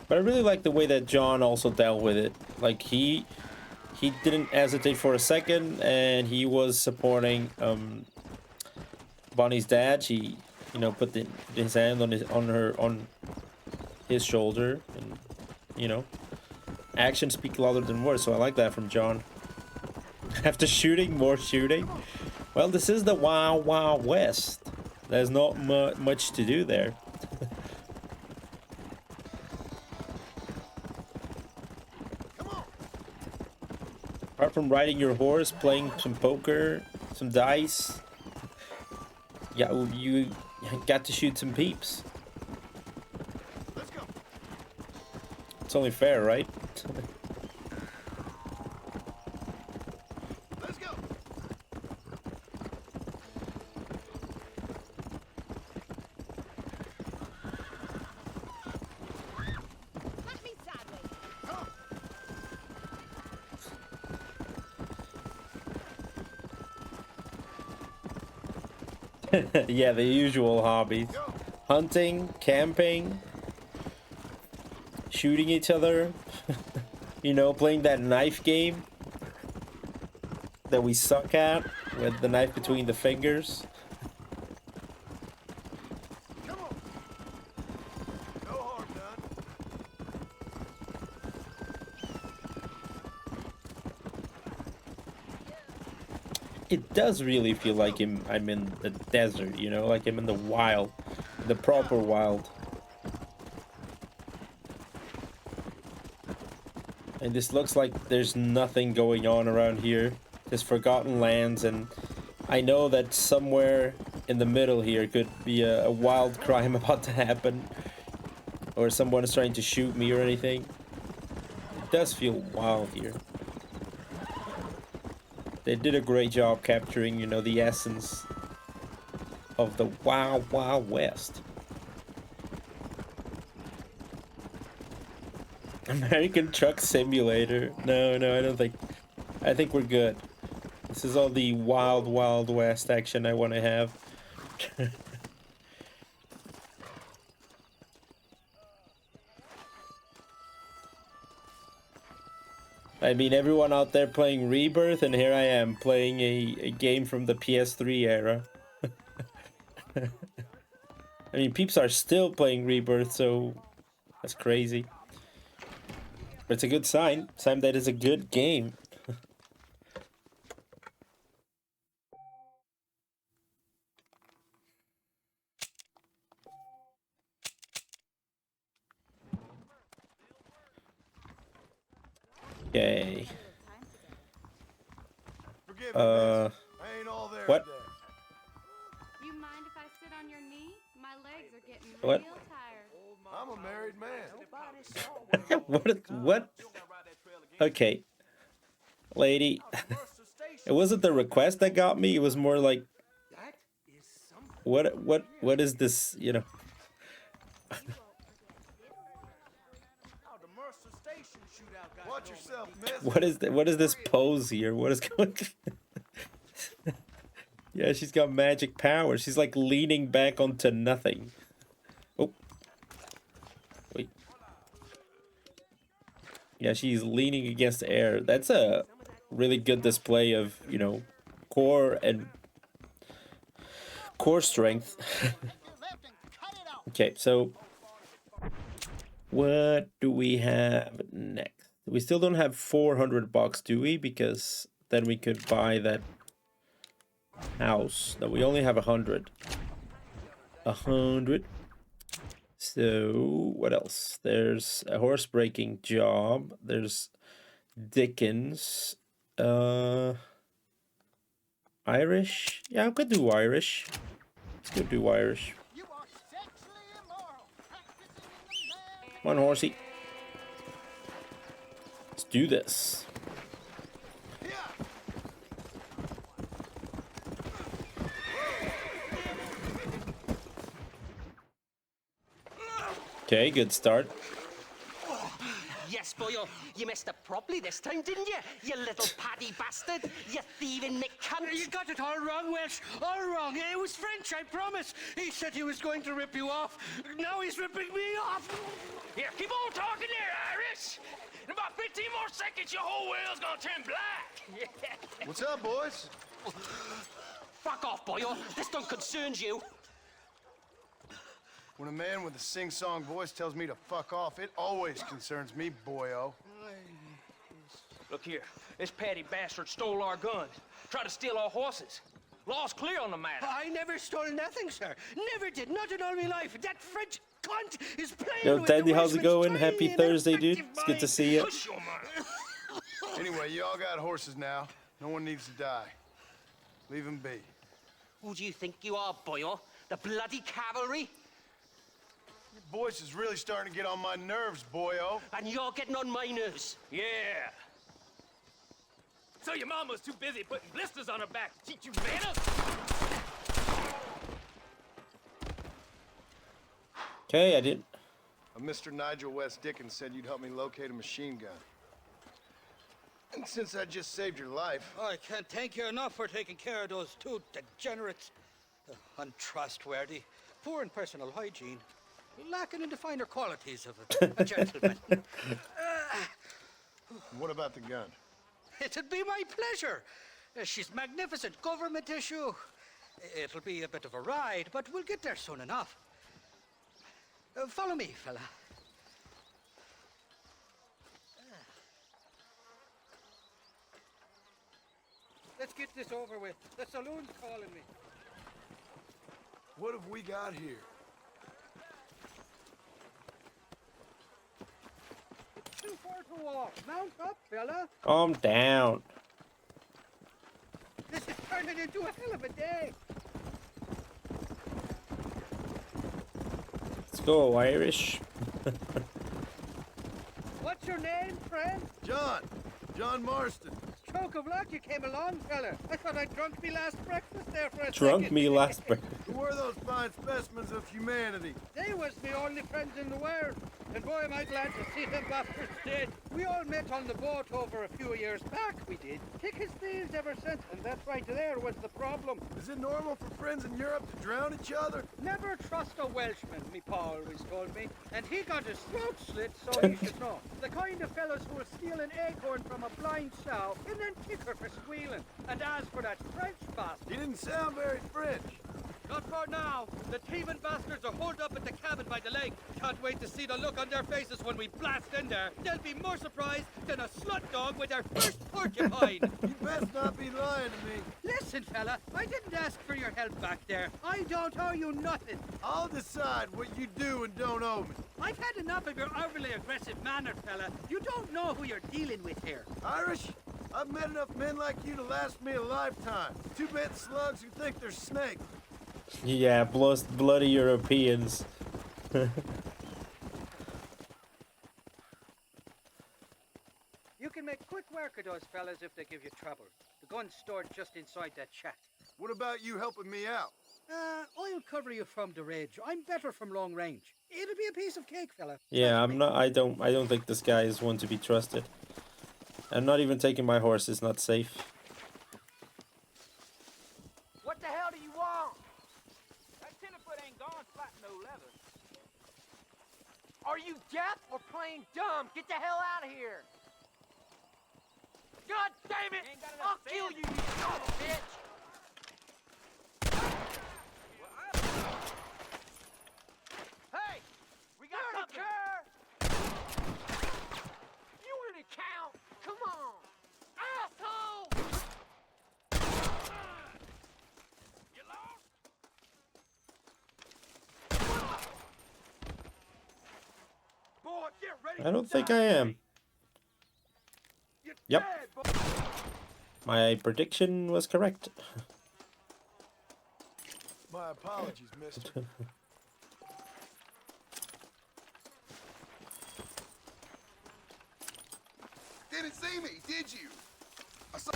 But I really like the way that John also dealt with it. Like, he didn't hesitate for a second, and he was supporting Bonnie's dad. She, you know, put his hand on his shoulder, and, you know, actions speak louder than words. So I like that from John. After shooting, more shooting. Well, this is the Wild Wild West. There's not much to do there. Apart from riding your horse, playing some poker, some dice, yeah, you got to shoot some peeps. Let's go. It's only fair, right? Let's go. Let me sideways. Come. Yeah, the usual hobbies. Go. Hunting, camping, shooting each other. You know, playing that knife game that we suck at with the knife between the fingers. Come on. No harm done. It does really feel like I'm in the desert, you know, like I'm in the wild, the proper wild. And this looks like there's nothing going on around here. Just forgotten lands, and I know that somewhere in the middle here could be a wild crime about to happen. Or someone is trying to shoot me or anything. It does feel wild here. They did a great job capturing, you know, the essence of the Wild Wild West. American Truck Simulator. No, I don't think. I think we're good. This is all the Wild Wild West action I want to have. I mean, everyone out there playing Rebirth, and here I am playing a game from the PS3 era. I mean, peeps are still playing Rebirth, so that's crazy. But it's a good sign. Sign that is a good game. Okay. Forgive me, miss. I ain't all there What? today. You mind if I sit on your knee? My legs are getting What? real tired. I'm a married man. What? Okay. Lady. It wasn't the request that got me, it was more like what is this, you know? Watch yourself, miss. What is this pose here? What is going Yeah, she's got magic power. She's like leaning back onto nothing. Oh. Wait. Yeah, she's leaning against the air. That's a really good display of, you know, core strength. Okay, so what do we have next? We still don't have 400 bucks, do we? Because then we could buy that house. No, we only have 100. 100. So what else? There's a horse breaking job. There's Dickens. Irish. Yeah, I could do Irish. Let's go do Irish. Come on, horsey. Let's do this. Okay, good start. Yes, boyo, you messed up properly this time, didn't you? You little paddy bastard. You thieving McCunt. You got it all wrong, Welsh. All wrong. It was French, I promise. He said he was going to rip you off. Now he's ripping me off. Here, keep on talking there, Irish. In about 15 more seconds, your whole world's gonna turn black. What's up, boys? Fuck off, boyo. This don't concern you. When a man with a sing-song voice tells me to fuck off, it always concerns me, boyo. Look here, this Paddy bastard stole our guns, tried to steal our horses. Law's clear on the matter. I never stole nothing, sir. Never did. Not in all my life. That French cunt is playing Yo, with Dandy, the how's it Welshman's going? tiny Happy and Thursday, dude. effective It's good to mind. see you. Push your mouth. Anyway, you all got horses now. No one needs to die. Leave them be. Who do you think you are, boyo? The bloody cavalry? Your voice is really starting to get on my nerves, boyo. And you're getting on my nerves. Yeah. So your mama's too busy putting blisters on her back to teach you manners? Okay, I did. Mr. Nigel West Dickens said you'd help me locate a machine gun. And since I just saved your life, I can't thank you enough for taking care of those two degenerates. Untrustworthy. Poor in personal hygiene. lacking in the finer qualities of a gentleman. What about the gun? It'd be my pleasure. She's magnificent, government issue. It'll be a bit of a ride, but we'll get there soon enough. Follow me, fella. Let's get this over with. The saloon's calling me. What have we got here? It's too far to walk. Mount up, fella. Calm down. This is turning into a hell of a day. Let's go, Irish. What's your name, friend? John Marston. Stroke of luck you came along, fella. I thought I'd drunk me last breakfast there for a Drunk second. me last break. Who were those fine specimens of humanity? They was the only friends in the world. And boy, am I glad to see them bastards dead. We all met on the boat over a few years back, we did. Thick as thieves ever since, and that right there was the problem. Is it normal for friends in Europe to drown each other? Never trust a Welshman, me pa always told me. And he got his throat slit, so he should know. The kind of fellas who will steal an acorn from a blind sow and then kick her for squealing. And as for that French bastard... He didn't sound very French. Not for now. The thieving bastards are holed up at the cabin by the lake. Can't wait to see the look on their faces when we blast in there. They'll be more surprised than a slut dog with their first porcupine. You best not be lying to me. Listen, fella, I didn't ask for your help back there. I don't owe you nothing. I'll decide what you do and don't owe me. I've had enough of your overly aggressive manner, fella. You don't know who you're dealing with here. Irish, I've met enough men like you to last me a lifetime. Two-bit slugs who think they're snakes. Yeah, bloody Europeans. You can make quick work of those fellas if they give you trouble. The gun's stored just inside that shack. What about you helping me out? I'll cover you from the ridge. I'm better from long range. It'll be a piece of cake, fella. Yeah, I'm not. I don't think this guy is one to be trusted. I'm not even taking my horse. It's not safe. What the hell do you want? That tenderfoot ain't gone flat no leather. Are you deaf or playing dumb? Get the hell out of here! God damn it! Ain't got enough I'll kill you, you son of a bitch! Hey! We got You're company! You an account! Come on! Asshole! You lost? Boy, get ready I don't think I am. Yep. My prediction was correct. My apologies, mister. Didn't see me, did you? I saw...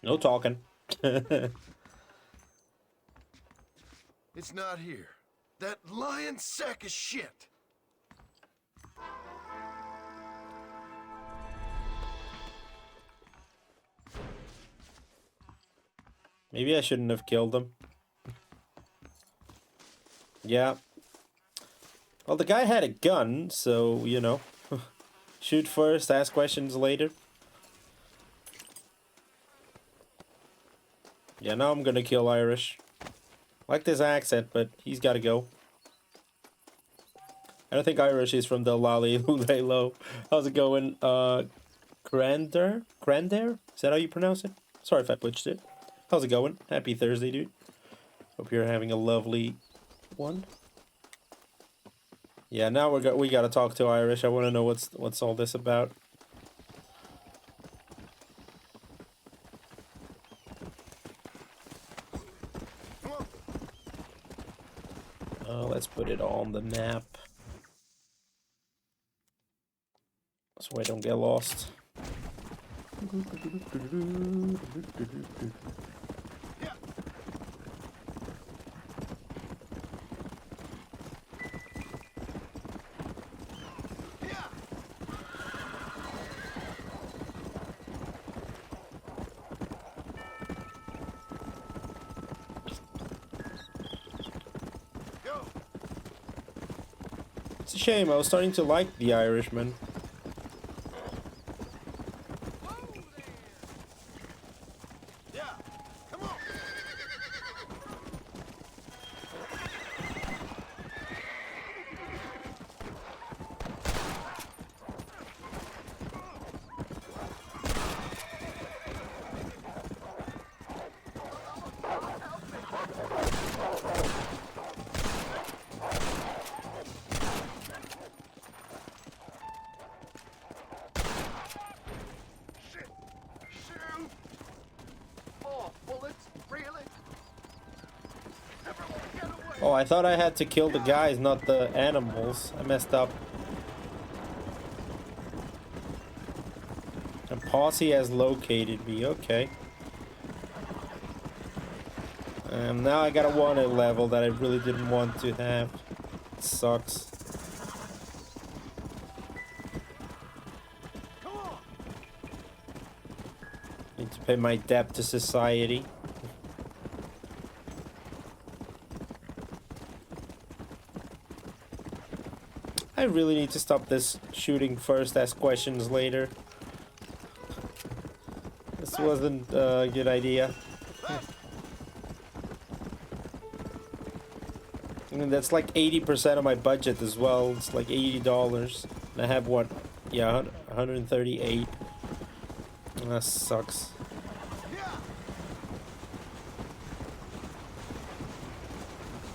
No talking. It's not here. That lying sack of shit. Maybe I shouldn't have killed him. Yeah. Well, the guy had a gun, so, you know. Shoot first, ask questions later. Yeah, now I'm gonna kill Irish. Like this accent, but he's gotta go. I don't think Irish is from the Lally Lulelo. How's it going? Grander? Is that how you pronounce it? Sorry if I butchered it. How's it going? Happy Thursday, dude. Hope you're having a lovely one. Yeah, now we gotta talk to Irish. I want to know what's all this about. Let's put it on the map so I don't get lost. It's a shame. I was starting to like The Irishman. Oh, I thought I had to kill the guys, not the animals. I messed up. A posse has located me. Okay. Now I got a wanted level that I really didn't want to have. It sucks. Need to pay my debt to society. I really need to stop this shooting first, ask questions later. This wasn't a good idea. I mean, that's like 80% of my budget as well. It's like $80. And I have what? Yeah, 138. That sucks.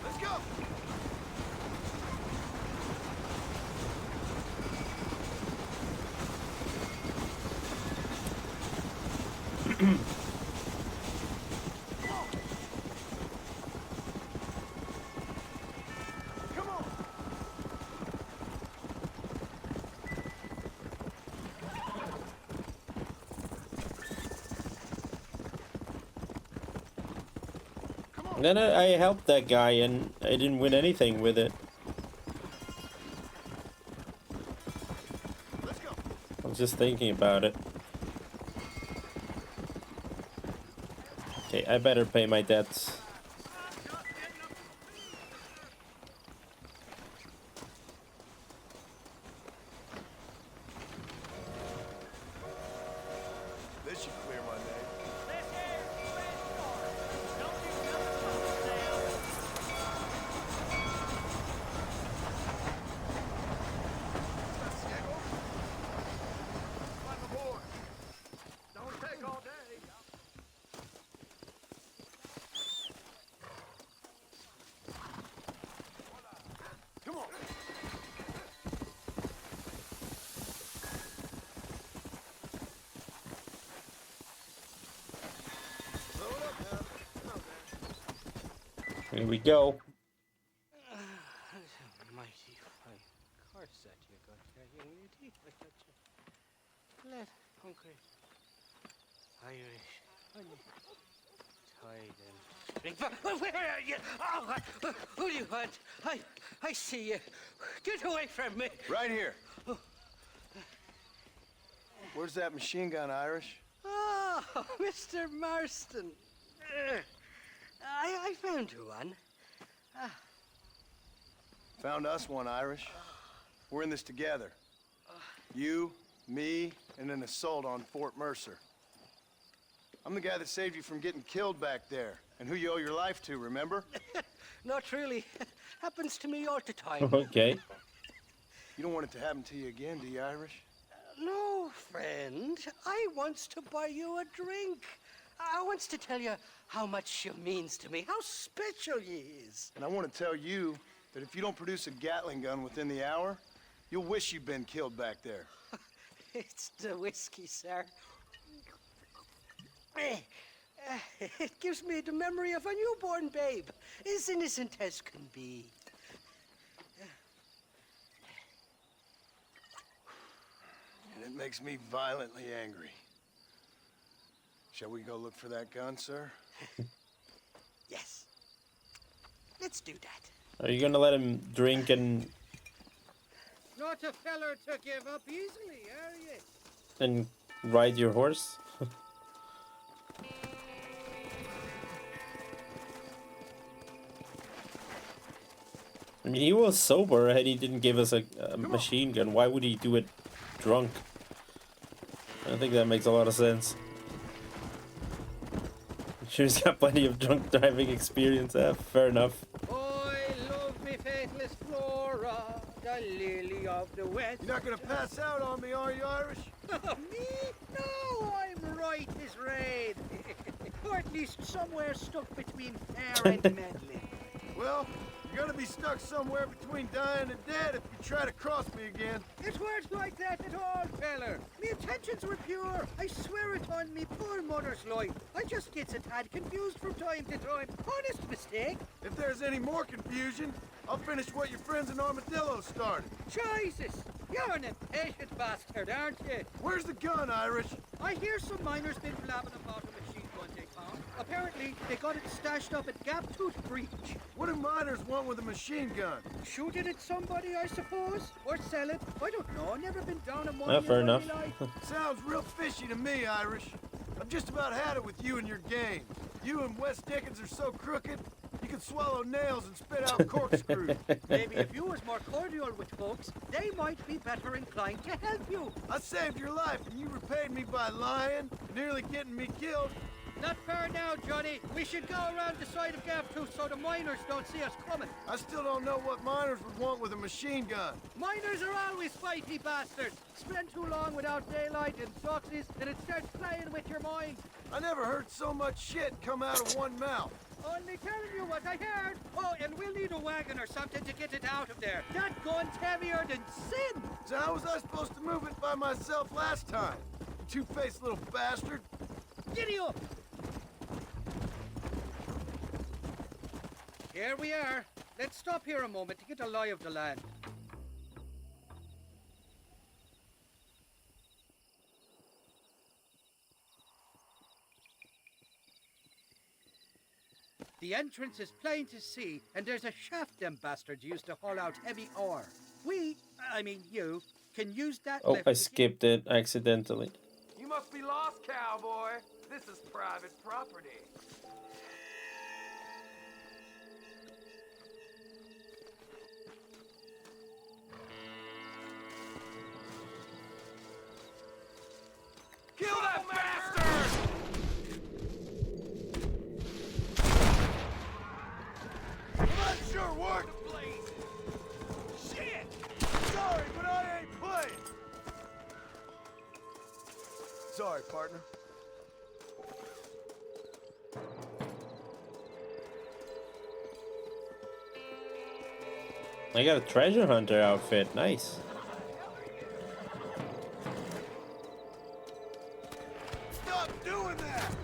Let's go. And then I helped that guy and I didn't win anything with it. I was just thinking about it. Okay, I better pay my debts. This should clear my name. Here we go. Mighty fine corset you got there, young lady. I got you. Let hungry Irish honey. Tied and string. Where are you? Oh, who do you want? I see you. Get away from me. Right here. Where's that machine gun, Irish? Oh, Mr. Marston. I found you one. Found us one, Irish. We're in this together. You, me, and an assault on Fort Mercer. I'm the guy that saved you from getting killed back there, and who you owe your life to, remember? Not really. Happens to me all the time. Okay. You don't want it to happen to you again, do you, Irish? No, friend. I wants to buy you a drink. I wants to tell you how much you means to me, how special you is. And I want to tell you that if you don't produce a Gatling gun within the hour, you'll wish you'd been killed back there. It's the whiskey, sir. It gives me the memory of a newborn babe, as innocent as can be. And it makes me violently angry. Shall we go look for that gun, sir? Yes. Let's do that. Are you gonna let him drink and Not a feller to give up easily, are you? and ride your horse? I mean, he was sober and he didn't give us a machine gun. Why would he do it drunk? I think that makes a lot of sense. I'm sure he's got plenty of drunk driving experience. Fair enough. I love me faithless Flora, the lily of the west. You're not gonna pass out on me, are you, Irish? Me? No, I'm right as rain. Or at least somewhere stuck between fair and medley. Well, you're gonna be stuck somewhere between dying and dead if you try to cross me again. It weren't like that at all, feller. Me intentions were pure. I swear it on me poor mother's life. I just gets a tad confused from time to time. Honest mistake. If there's any more confusion, I'll finish what your friends in Armadillo started. Jesus, you're an impatient bastard, aren't you? Where's the gun, Irish? I hear some miners been blabbing about a machine gun they found. Apparently, they got it stashed up at Gap Tooth Breach. What do miners want with a machine gun? Shoot it at somebody, I suppose? Or sell it? I don't know. Never been down a money. Yeah, fair enough. Sounds real fishy to me, Irish. I've just about had it with you and your game. You and Wes Dickens are so crooked, you can swallow nails and spit out corkscrews. Maybe if you was more cordial with folks, they might be better inclined to help you. I saved your life and you repaid me by lying, nearly getting me killed. Not fair now, Johnny. We should go around the side of Gap Tooth so the miners don't see us coming. I still don't know what miners would want with a machine gun. Miners are always fighty bastards. Spend too long without daylight and soxies, and it starts playing with your mind. I never heard so much shit come out of one mouth. Only telling you what I heard. Oh, and we'll need a wagon or something to get it out of there. That gun's heavier than sin. So how was I supposed to move it by myself last time? You two-faced little bastard. Giddy up. Here we are. Let's stop here a moment to get a lie of the land. The entrance is plain to see, and there's a shaft them bastards used to haul out heavy ore. I mean you, can use that Oh, lift I to skipped it accidentally. You must be lost, cowboy. This is private property. Kill that bastard! Well, that sure worked. Shit! Sorry, but I ain't playing. Sorry, partner. I got a treasure hunter outfit. Nice. Stop doing that!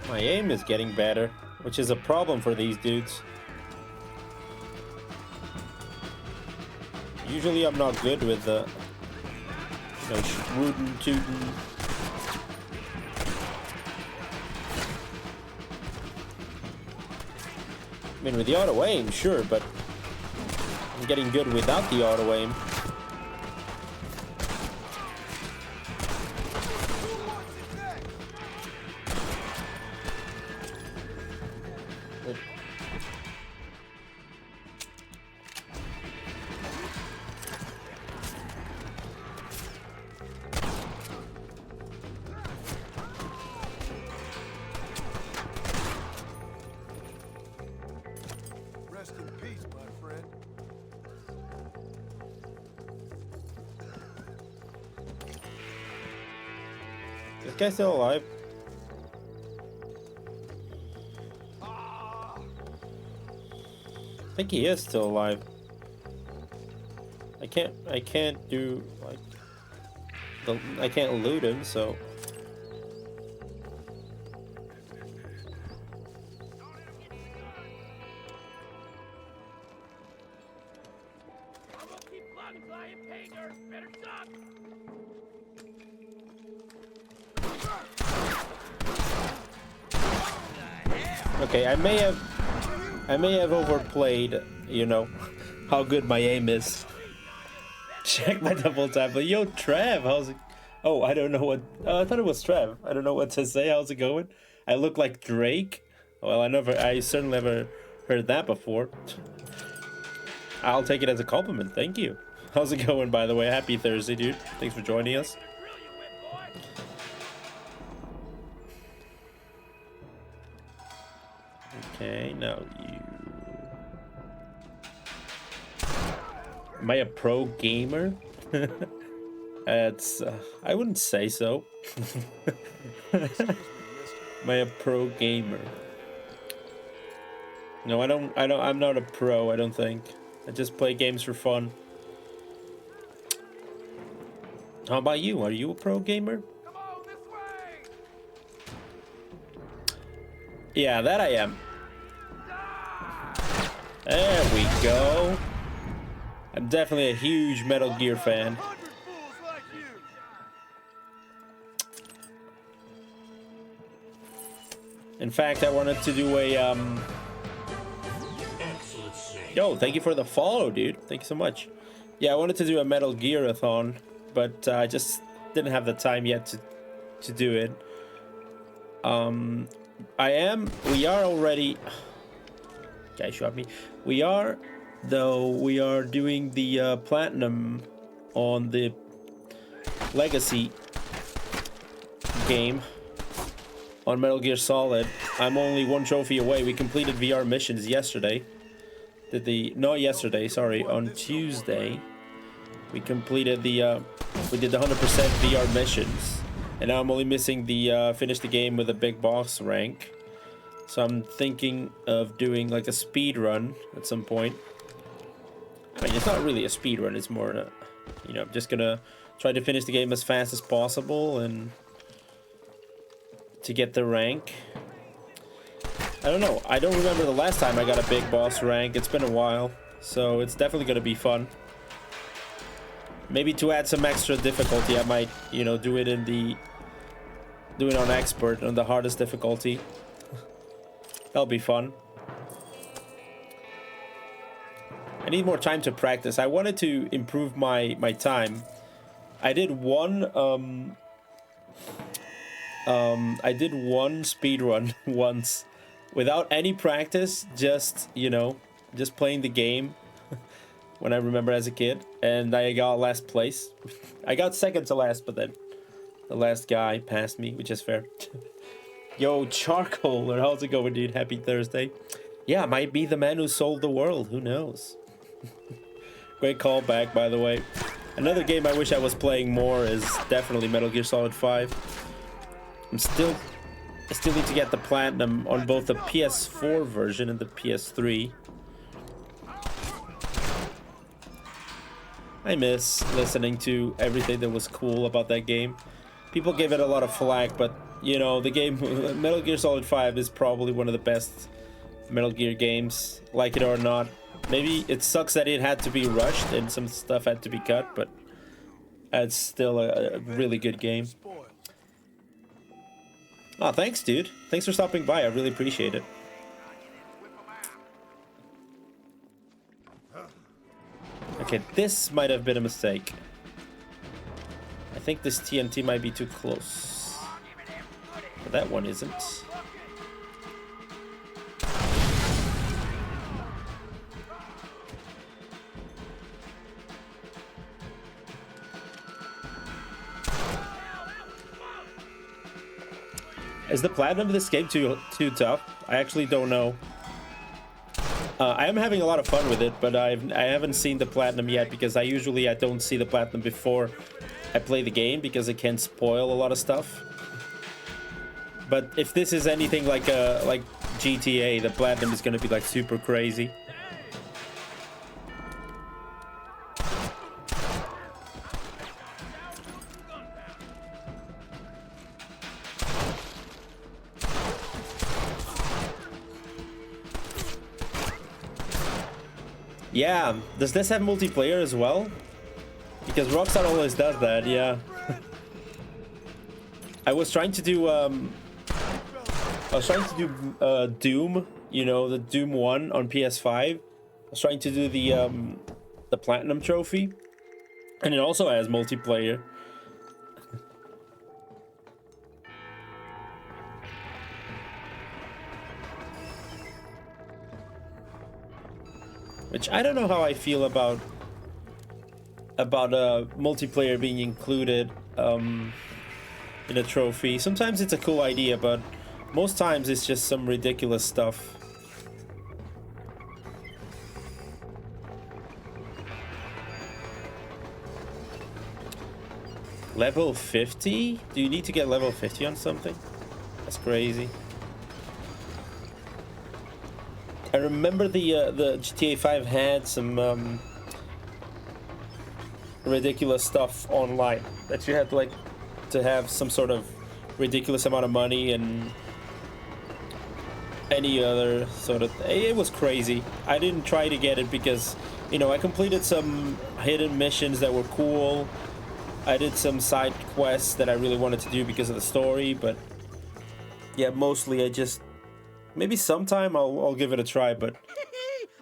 My aim is getting better, which is a problem for these dudes. Usually I'm not good with the, rootin' tootin'. I mean, with the auto aim, sure, but I'm getting good without the auto aim. Rest in peace, my friend. This guy's still alive. I think he is still alive. I can't do like I can't loot him, so I'm gonna keep flying pagers. Better stop. okay, I may have overplayed, how good my aim is. Check my double tap, but yo Trav, Oh, I don't know what. I thought it was Trev. I don't know what to say. How's it going? I look like Drake. Well, I certainly never heard that before. I'll take it as a compliment. Thank you. How's it going, by the way? Happy Thursday, dude. Thanks for joining us. Okay, now you. Am I a pro gamer? It's. I wouldn't say so. Am I a pro gamer? No, I don't. I'm not a pro. I don't think. I just play games for fun. How about you? Are you a pro gamer? Come on this way! Yeah, that I am. There we go. I'm definitely a huge Metal Gear fan. In fact, I wanted to do a Yo, thank you for the follow, dude. Thank you so much. Yeah, I wanted to do a Metal Gear-a-thon, but I just didn't have the time yet to do it. We are already. Guy shot me. We are doing the platinum on the Legacy game on Metal Gear Solid. I'm only one trophy away. We completed VR missions yesterday. Not yesterday, sorry, on Tuesday. We completed we did the 100% VR missions. And now I'm only missing the finish the game with a big boss rank. So I'm thinking of doing like a speed run at some point. I mean, it's not really a speed run, it's more, I'm just gonna try to finish the game as fast as possible and to get the rank. I don't know, I don't remember the last time I got a big boss rank. It's been a while, so it's definitely gonna be fun. Maybe to add some extra difficulty, I might, do it on expert, on the hardest difficulty. That'll be fun. I need more time to practice. I wanted to improve my time. I did one speed run once without any practice, just playing the game when I remember as a kid, and I got last place. I got second to last, but then the last guy passed me, which is fair. Yo, Charcoal, or how's it going, dude? Happy Thursday. Yeah, might be the man who sold the world. Who knows? Great callback, by the way. Another game I wish I was playing more is definitely Metal Gear Solid 5. I still need to get the platinum on both the PS4 version and the PS3. I miss listening to everything that was cool about that game. People gave it a lot of flack, but the game Metal Gear Solid 5 is probably one of the best Metal Gear games, like it or not. Maybe it sucks that it had to be rushed and some stuff had to be cut, but it's still a really good game. Oh, thanks, dude. Thanks for stopping by. I really appreciate it. Okay, this might have been a mistake. I think this TNT might be too close. But that one isn't. Is the platinum of this game too tough? I actually don't know. I am having a lot of fun with it, but I haven't seen the platinum yet because I don't see the platinum before I play the game because it can spoil a lot of stuff. But if this is anything like GTA, the platinum is gonna be like super crazy. Yeah, does this have multiplayer as well? Because Rockstar always does that, yeah. I was trying to do Doom, the Doom 1 on PS5. I was trying to do the platinum trophy, and it also has multiplayer. Which I don't know how I feel about multiplayer being included in a trophy. Sometimes it's a cool idea, but most times it's just some ridiculous stuff. Level 50? Do you need to get level 50 on something? That's crazy. I remember the GTA 5 had some ridiculous stuff online that you had like to have some sort of ridiculous amount of money and any other sort of. It was crazy. I didn't try to get it because, you know, I completed some hidden missions that were cool. I did some side quests that I really wanted to do because of the story, but yeah, mostly I just maybe sometime I'll give it a try. But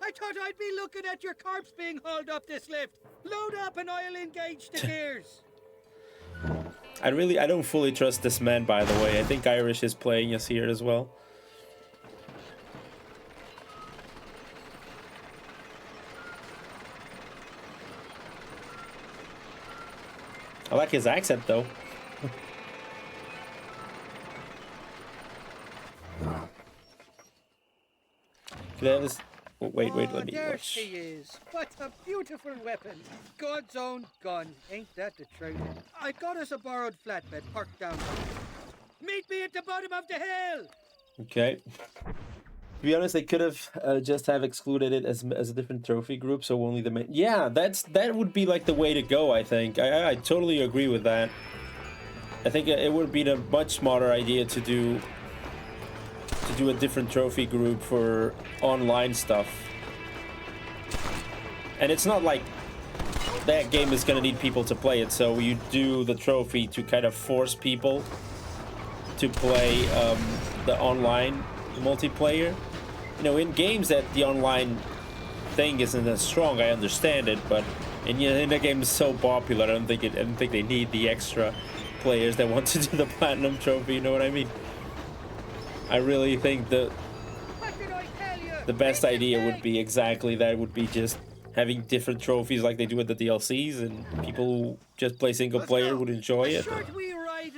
I thought I'd be looking at your corpse being hauled up this lift. Load up and I'll engage the gears. I don't fully trust this man, by the way. I think Irish is playing us here as well. I like his accent though. Oh, wait, let me there watch. she is. What a beautiful weapon. God's own gun. Ain't that the truth? I got us a borrowed flatbed parked down. Meet me at the bottom of the hill. Okay. To be honest, they could have just have excluded it as a different trophy group, so only the main. Yeah, that would be like the way to go. I think I totally agree with that. I think it would be a much smarter idea to do a different trophy group for online stuff. And it's not like that game is gonna need people to play it, so you do the trophy to kind of force people to play the online multiplayer. You know, in games that the online thing isn't as strong, I understand it, but in a game is so popular, I don't think they need the extra players that want to do the platinum trophy. You know what I mean? I really think the best idea would be exactly that. Would be just having different trophies like they do with the DLCs, and people who just play single player would enjoy it.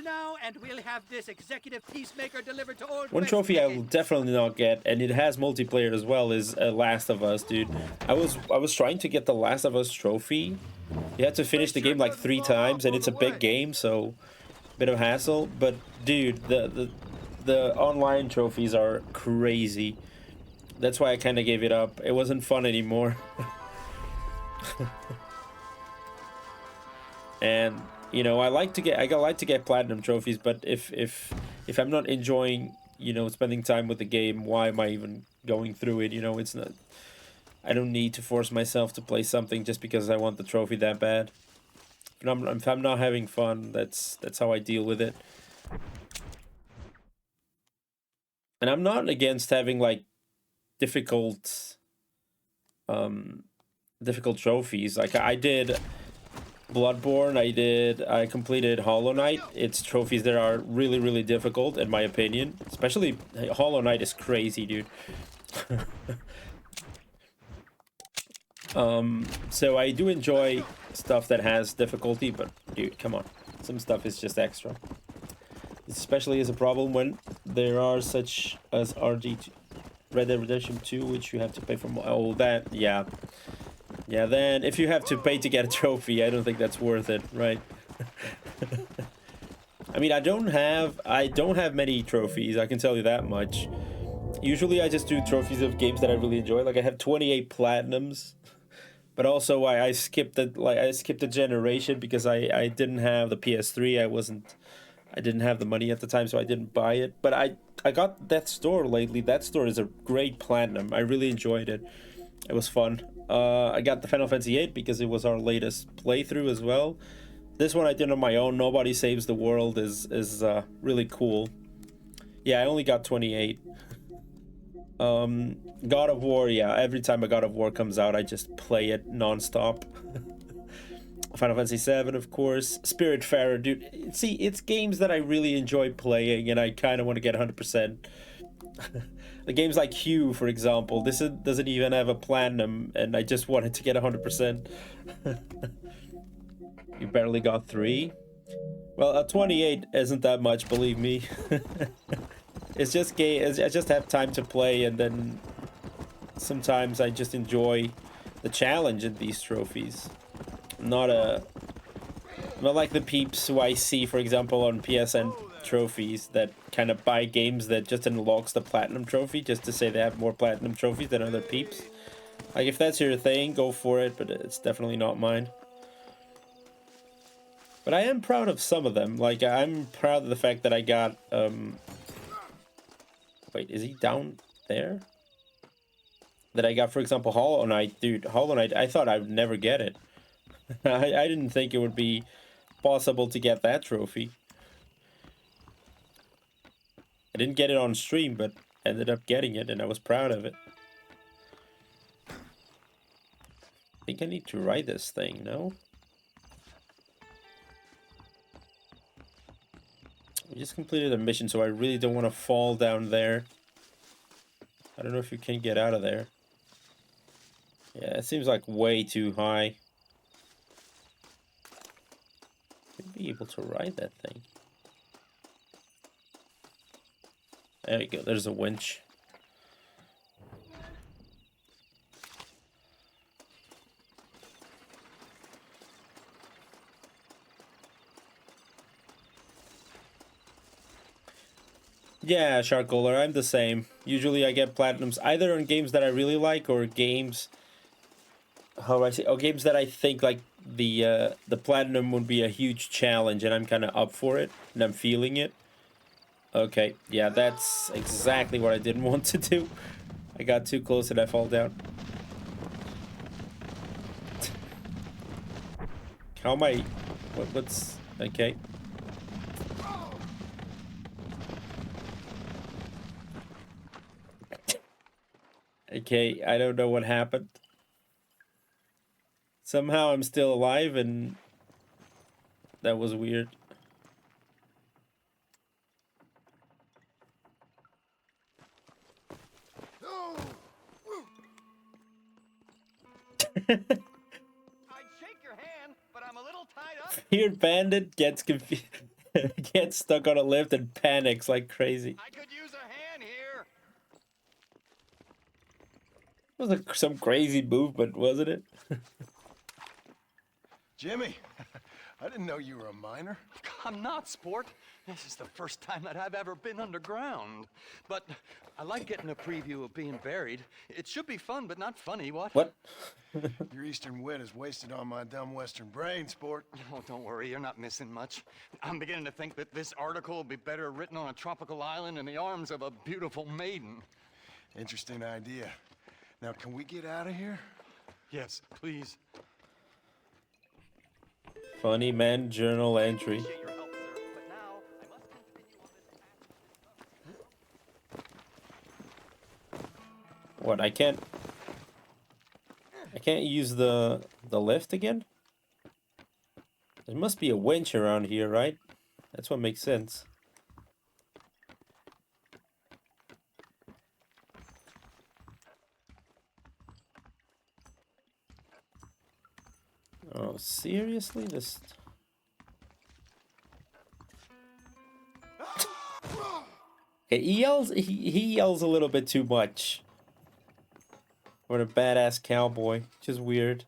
Now, and we'll have this executive peacemaker delivered to Old One West trophy I again. will definitely not get, and it has multiplayer as well, is Last of Us, dude. I was trying to get the Last of Us trophy. You have to finish the game like 3 times, and it's a big game, so bit of hassle. But dude, the online trophies are crazy. That's why I kind of gave it up. It wasn't fun anymore. And you know, I like to get platinum trophies, but if I'm not enjoying, you know, spending time with the game, why am I even going through it? You know, it's not. I don't need to force myself to play something just because I want the trophy that bad. If I'm not having fun, that's how I deal with it. And I'm not against having like difficult trophies. Like I did Bloodborne, I completed Hollow Knight. It's trophies that are really, really difficult in my opinion. Especially Hollow Knight is crazy, dude. So I do enjoy stuff that has difficulty, but dude, come on. Some stuff is just extra. Especially is a problem when there are such as RD2, Red Dead Redemption 2, which you have to pay for more. Oh, that, yeah. Yeah, then if you have to pay to get a trophy, I don't think that's worth it, right? I mean, I don't have many trophies, I can tell you that much. Usually I just do trophies of games that I really enjoy. Like I have 28 platinums, but also I skipped a generation because I didn't have the PS3. I didn't have the money at the time, so I didn't buy it. But I got Death's Door lately. That store is a great platinum. I really enjoyed it. It was fun. I got the Final Fantasy VIII because it was our latest playthrough as well. This one I did on my own. Nobody Saves the World is really cool. Yeah, I only got 28. God of War, yeah. Every time a God of War comes out, I just play it non-stop. Final Fantasy VII, of course. Spiritfarer, dude. See, it's games that I really enjoy playing, and I kind of want to get 100% The games like Hue, for example, doesn't even have a platinum, and I just wanted to get 100%. You barely got 3. Well, 28 isn't that much, believe me. It's just I just have time to play, and then sometimes I just enjoy the challenge in these trophies. Not like the peeps who I see, for example, on PSN trophies that kind of buy games that just unlocks the platinum trophy just to say they have more platinum trophies than other peeps. Like, if that's your thing, go for it, but it's definitely not mine. But I am proud of some of them. Like, I'm proud of the fact that I got, wait, is he down there? That I got, for example, Hollow Knight. Dude, Hollow Knight, I thought I would never get it. I didn't think it would be possible to get that trophy. I didn't get it on stream, but ended up getting it, and I was proud of it. I think I need to ride this thing, no? We just completed a mission, so I really don't want to fall down there. I don't know if you can get out of there. Yeah, it seems like way too high. Should be able to ride that thing. There you go, there's a winch. Yeah, Sharkoler, I'm the same. Usually I get platinums either on games that I really like or games... How do I say? Oh, games that I think like the platinum would be a huge challenge and I'm kind of up for it and I'm feeling it. Okay, yeah, that's exactly what I didn't want to do. I got too close and I fall down. How am I... What's... Okay. Okay, I don't know what happened. Somehow I'm still alive and that was weird. I'd shake your hand, but I'm a little tied up. Feared Bandit gets confused, gets stuck on a lift and panics like crazy. I could use a hand here. It was like some crazy movement, wasn't it? Jimmy, I didn't know you were a miner. I'm not, sport. This is the first time that I've ever been underground. But I like getting a preview of being buried. It should be fun, but not funny, what? What? Your eastern wit is wasted on my dumb western brain, sport. Oh, don't worry, you're not missing much. I'm beginning to think that this article will be better written on a tropical island in the arms of a beautiful maiden. Interesting idea. Now, can we get out of here? Yes, please. Funny man journal entry. What, I can't use the lift again? There must be a winch around here, right? That's what makes sense. Oh, seriously? This... Okay, he yells a little bit too much. What a badass cowboy. Just weird.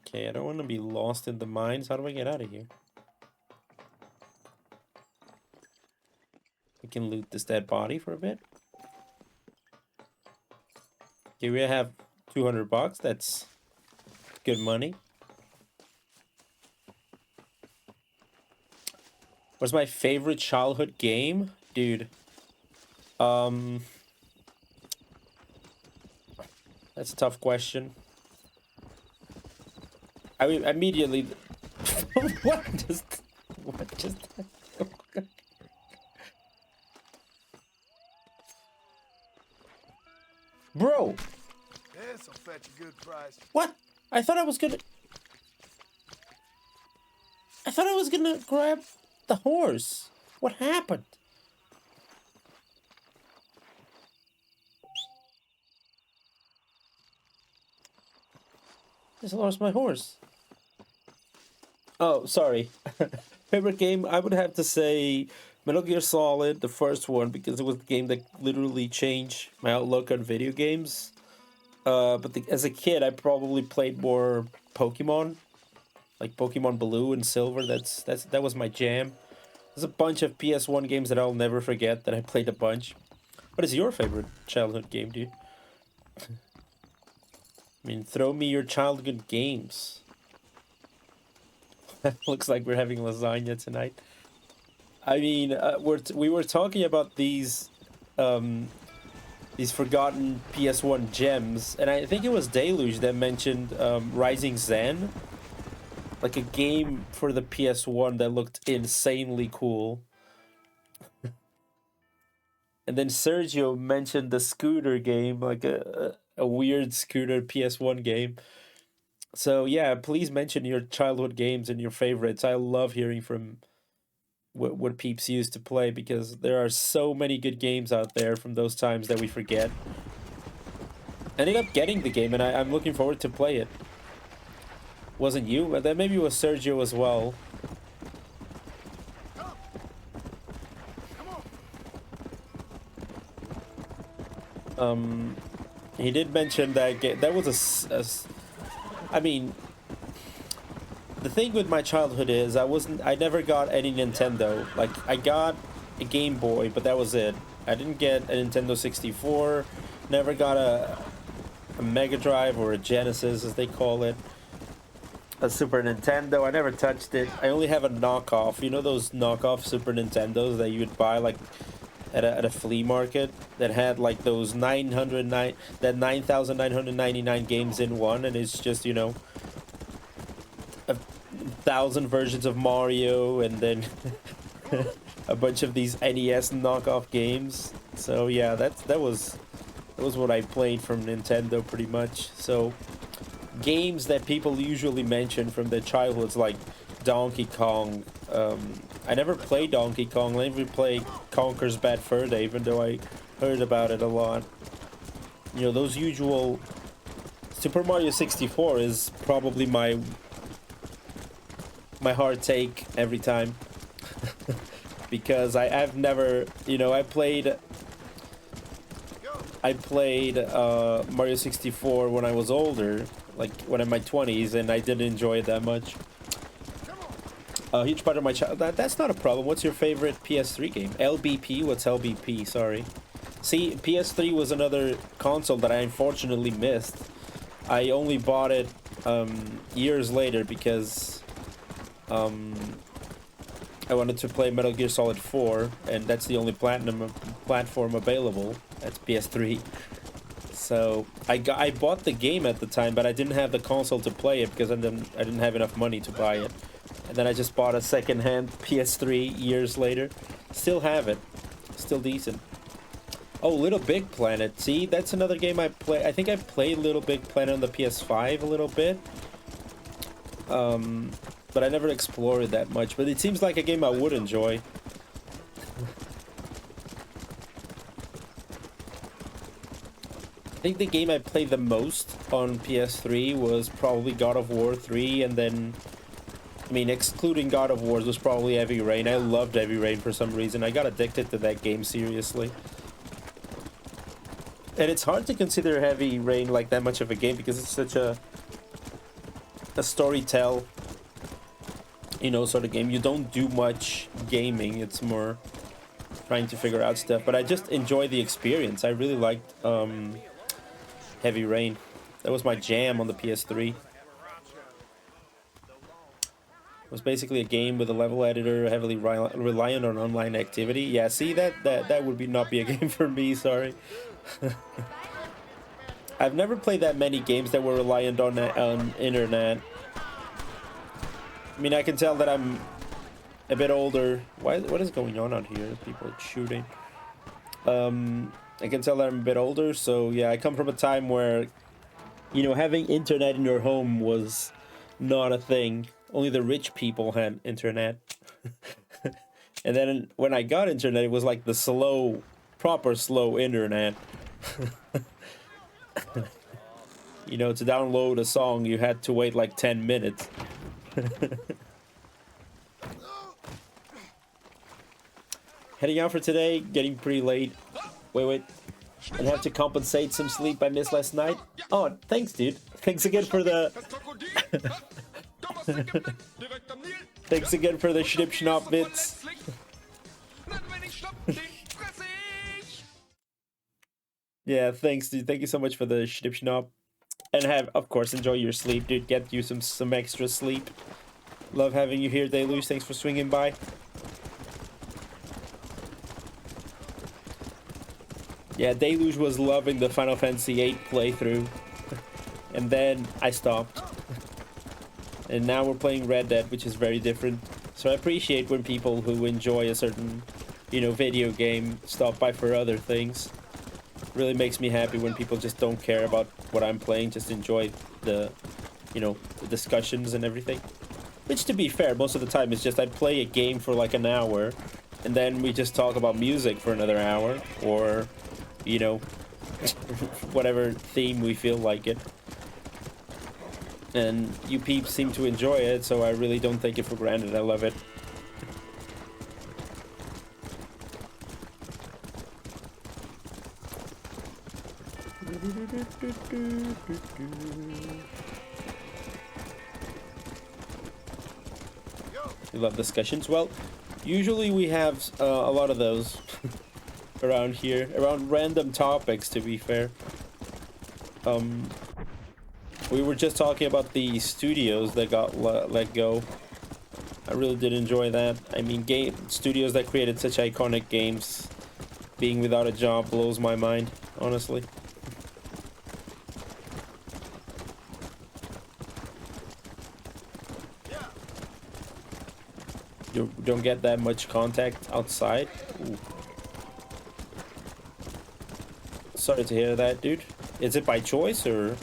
Okay, I don't want to be lost in the mines. How do I get out of here? We can loot this dead body for a bit. Okay, we have 200 bucks. That's good money. What's my favorite childhood game? Dude. That's a tough question. I mean, immediately... What just... Bro! This'll fetch a good price. What? I thought I was gonna grab the horse? What happened? Just lost my horse. Oh, sorry. Favorite game? I would have to say Metal Gear Solid, the first one, because it was the game that literally changed my outlook on video games. As a kid, I probably played more Pokemon, like Pokemon Blue and Silver. That was my jam. There's a bunch of PS1 games that I'll never forget that I played a bunch. What is your favorite childhood game, dude? I mean, throw me your childhood games. Looks like we're having lasagna tonight. I mean, we were talking about these forgotten PS1 gems, and I think it was Deluge that mentioned Rising Zen, like a game for the PS1 that looked insanely cool. And then Sergio mentioned the scooter game, like a weird scooter PS1 game. So yeah, please mention your childhood games and your favorites. I love hearing from what peeps used to play, because there are so many good games out there from those times that we forget. I ended up getting the game, and I'm looking forward to play it. Wasn't you? But then maybe it was Sergio as well. He did mention that that was I mean, the thing with my childhood is I never got any Nintendo. Like, I got a Game Boy, but that was it. I didn't get a Nintendo 64, never got a Mega Drive or a Genesis, as they call it. A Super Nintendo, I never touched it. I only have a knockoff. You know those knockoff Super Nintendos that you would buy, like, at a flea market, that had like those 9,999 games in one, and it's just, you know, 1,000 versions of Mario, and then a bunch of these NES knockoff games. So yeah, that was what I played from Nintendo pretty much. So games that people usually mention from their childhoods, like Donkey Kong. I never played Donkey Kong. I never played Conker's Bad Fur Day, even though I heard about it a lot. You know, those usual... Super Mario 64 is probably my hard take every time. Because I've never... You know, I played Mario 64 when I was older, like when I'm in my 20s, and I didn't enjoy it that much. A huge part of my that's not a problem. What's your favorite PS3 game? LBP? What's LBP? Sorry. See, PS3 was another console that I unfortunately missed. I only bought it years later because I wanted to play Metal Gear Solid 4, and that's the only platform available. That's PS3. So I bought the game at the time, but I didn't have the console to play it because I didn't have enough money to buy it. And then I just bought a second-hand PS3 years later. Still have it. Still decent. Oh, Little Big Planet. See, that's another game I play. I think I played Little Big Planet on the PS5 a little bit. But I never explored it that much. But it seems like a game I would enjoy. I think the game I played the most on PS3 was probably God of War 3, and then... I mean, excluding God of War, was probably Heavy Rain. I loved Heavy Rain for some reason. I got addicted to that game, seriously. And it's hard to consider Heavy Rain like that much of a game because it's such a storytell, you know, sort of game. You don't do much gaming. It's more trying to figure out stuff. But I just enjoy the experience. I really liked Heavy Rain. That was my jam on the PS3. It was basically a game with a level editor, heavily reliant on online activity. Yeah, see, that would not be a game for me, sorry. I've never played that many games that were reliant on internet. I mean, I can tell that I'm a bit older. What is going on out here? People are shooting. I can tell that I'm a bit older, so yeah, I come from a time where, you know, having internet in your home was not a thing. Only the rich people had internet. And then when I got internet, it was like the slow, proper slow internet. You know, to download a song, you had to wait like 10 minutes. Heading out for today, getting pretty late. Wait. And have to compensate some sleep I missed last night. Oh, thanks, dude. Thanks again for the... Thanks again for the Schnip-Schnapp bits. Yeah, thanks, dude. Thank you so much for the Schnip-Schnapp. And of course, enjoy your sleep, dude. Get you some extra sleep. Love having you here, Deluge. Thanks for swinging by. Yeah, Deluge was loving the Final Fantasy VIII playthrough. And then I stopped. And now we're playing Red Dead, which is very different. So I appreciate when people who enjoy a certain, you know, video game stop by for other things. Really makes me happy when people just don't care about what I'm playing, just enjoy the, you know, the discussions and everything. Which, to be fair, most of the time is just I play a game for like an hour, and then we just talk about music for another hour, or, you know, whatever theme we feel like it. And you peeps seem to enjoy it, so I really don't take it for granted. I love it. We love discussions. Well, usually we have a lot of those around here, around random topics, to be fair. We were just talking about the studios that got let go. I really did enjoy that. I mean, studios that created such iconic games being without a job blows my mind, honestly. You don't get that much contact outside. Ooh. Sorry to hear that, dude. Is it by choice, or...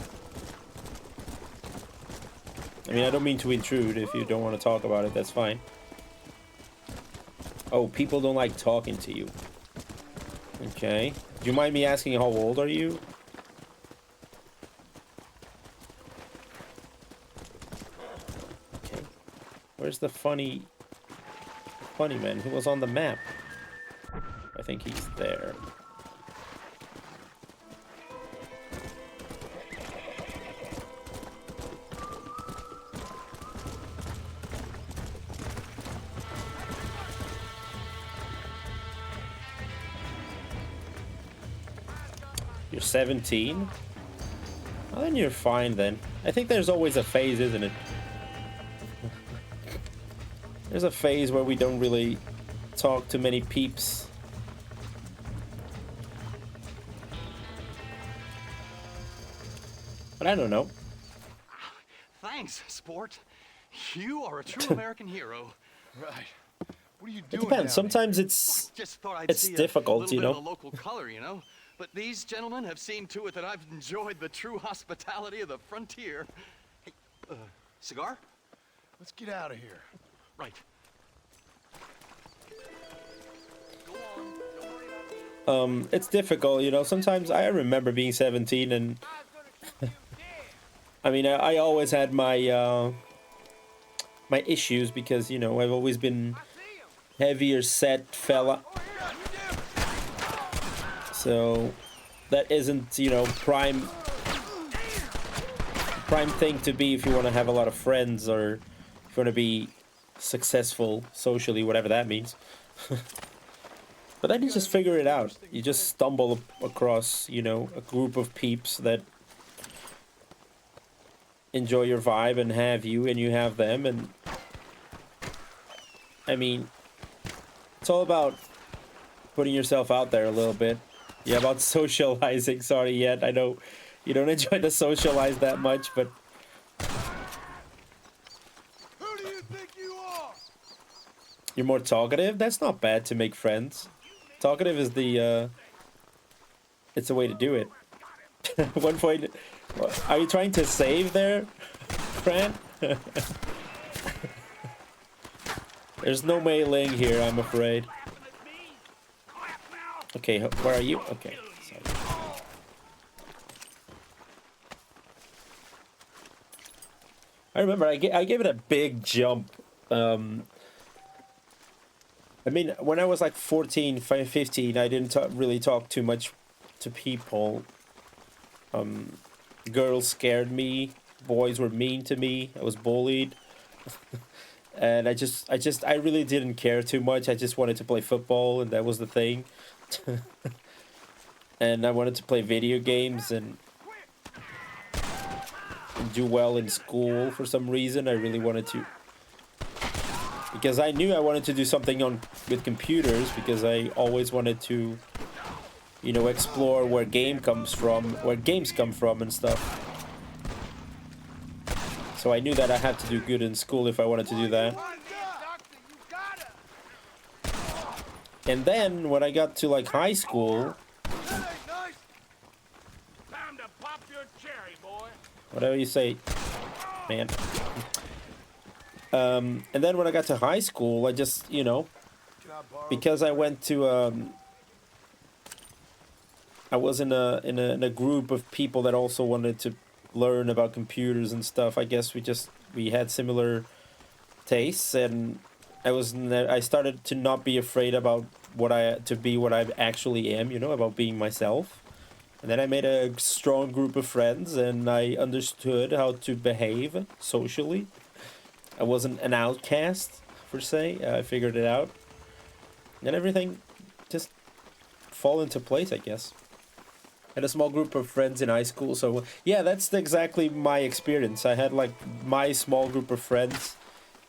I mean, I don't mean to intrude. If you don't want to talk about it, that's fine. Oh, people don't like talking to you. Okay. Do you mind me asking how old are you? Okay. Where's the funny man who was on the map? I think he's there. You're 17? Well, then you're fine then. I think there's always a phase, isn't it? There's a phase where we don't really talk to many peeps. But I don't know. Thanks, sport. You are a true American hero. Right. What are you It doing? depends. Sometimes it's difficult, you know. Bit of the local color, you know. But these gentlemen have seen to it that I've enjoyed the true hospitality of the frontier. Hey, cigar? Let's get out of here. Right. It's difficult, you know. Sometimes I remember being 17 and I mean, I always had my my issues because, you know, I've always been heavier set fella. So that isn't, you know, prime thing to be if you want to have a lot of friends or if you want to be successful socially, whatever that means. But then you just figure it out. You just stumble across, you know, a group of peeps that enjoy your vibe and have you, and you have them, and I mean, it's all about putting yourself out there a little bit. Yeah, about socializing. Sorry, yet I know you don't enjoy to socialize that much, but Who do you think you are? you're more talkative. That's not bad to make friends. Talkative is the it's the way to do it. At one point, are you trying to save there, Fran? There's no meleeing here, I'm afraid. Okay, where are you? Okay. Sorry. I remember I gave it a big jump. I mean, when I was like 14, 15, I didn't really talk too much to people. Girls scared me. Boys were mean to me. I was bullied. And I really didn't care too much. I just wanted to play football, and that was the thing. And I wanted to play video games and do well in school for some reason. I really wanted to, because I knew I wanted to do something with computers, because I always wanted to, you know, explore where games come from and stuff. So I knew that I had to do good in school if I wanted to do that. And then when I got to like high school, Time to pop your cherry, boy. whatever you say, man. And then when I got to high school, I just, you know, because I went to I was in a group of people that also wanted to learn about computers and stuff. I guess we had similar tastes, and I started to not be afraid about what I actually am, you know, about being myself. And then I made a strong group of friends, and I understood how to behave socially. I wasn't an outcast, per se. I figured it out. And everything just fall into place, I guess. I had a small group of friends in high school, so yeah, that's exactly my experience. I had like my small group of friends,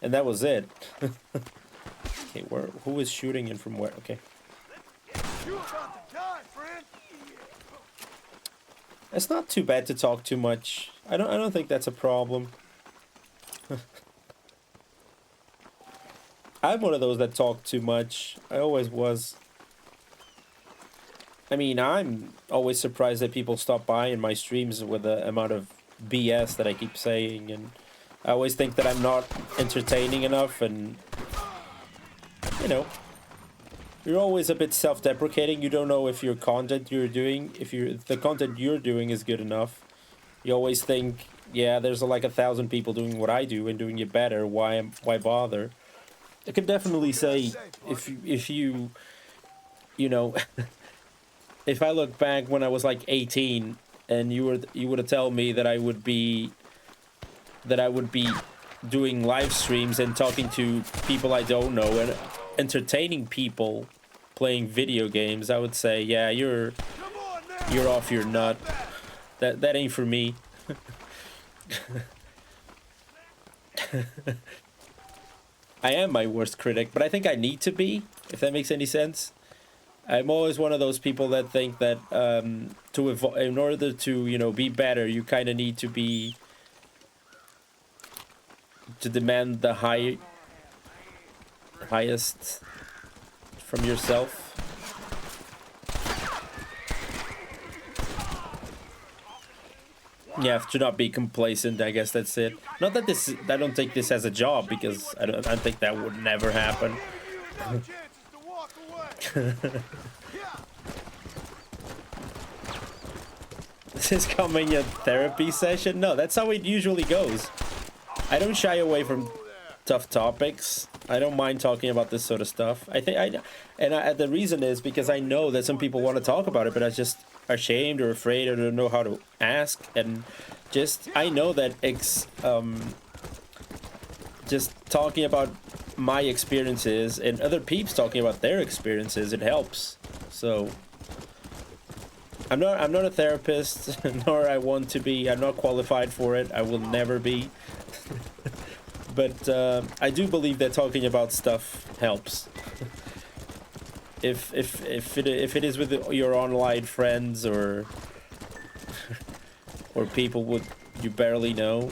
and that was it. Okay, who is shooting and from where? Okay. You about to die, friend. It's not too bad to talk too much. I don't think that's a problem. I'm one of those that talk too much. I always was. I mean, I'm always surprised that people stop by in my streams with the amount of BS that I keep saying, and I always think that I'm not entertaining enough, and you know, you're always a bit self-deprecating. You don't know if the content you're doing is good enough. You always think, yeah, there's like 1,000 people doing what I do and doing it better. Why bother? I could definitely say if you know. If I look back when I was like 18 and you would have told me that I would be doing live streams and talking to people I don't know and entertaining people playing video games, I would say, yeah, you're off your nut. That ain't for me. I am my worst critic, but I think I need to be, if that makes any sense. I'm always one of those people that think that in order to, you know, be better, you kind of need to demand the highest from yourself. You have to not be complacent, I guess that's it. Not that I don't take this as a job, because I think that would never happen. This is coming a therapy session? No, that's how it usually goes. I don't shy away from tough topics. I don't mind talking about this sort of stuff. The reason is because I know that some people want to talk about it, but are just ashamed or afraid or don't know how to ask. And I know that just talking about my experiences and other peeps talking about their experiences, it helps. So I'm not a therapist, nor I want to be. I'm not qualified for it. I will never be. But I do believe that talking about stuff helps. If it is with your online friends or people you barely know.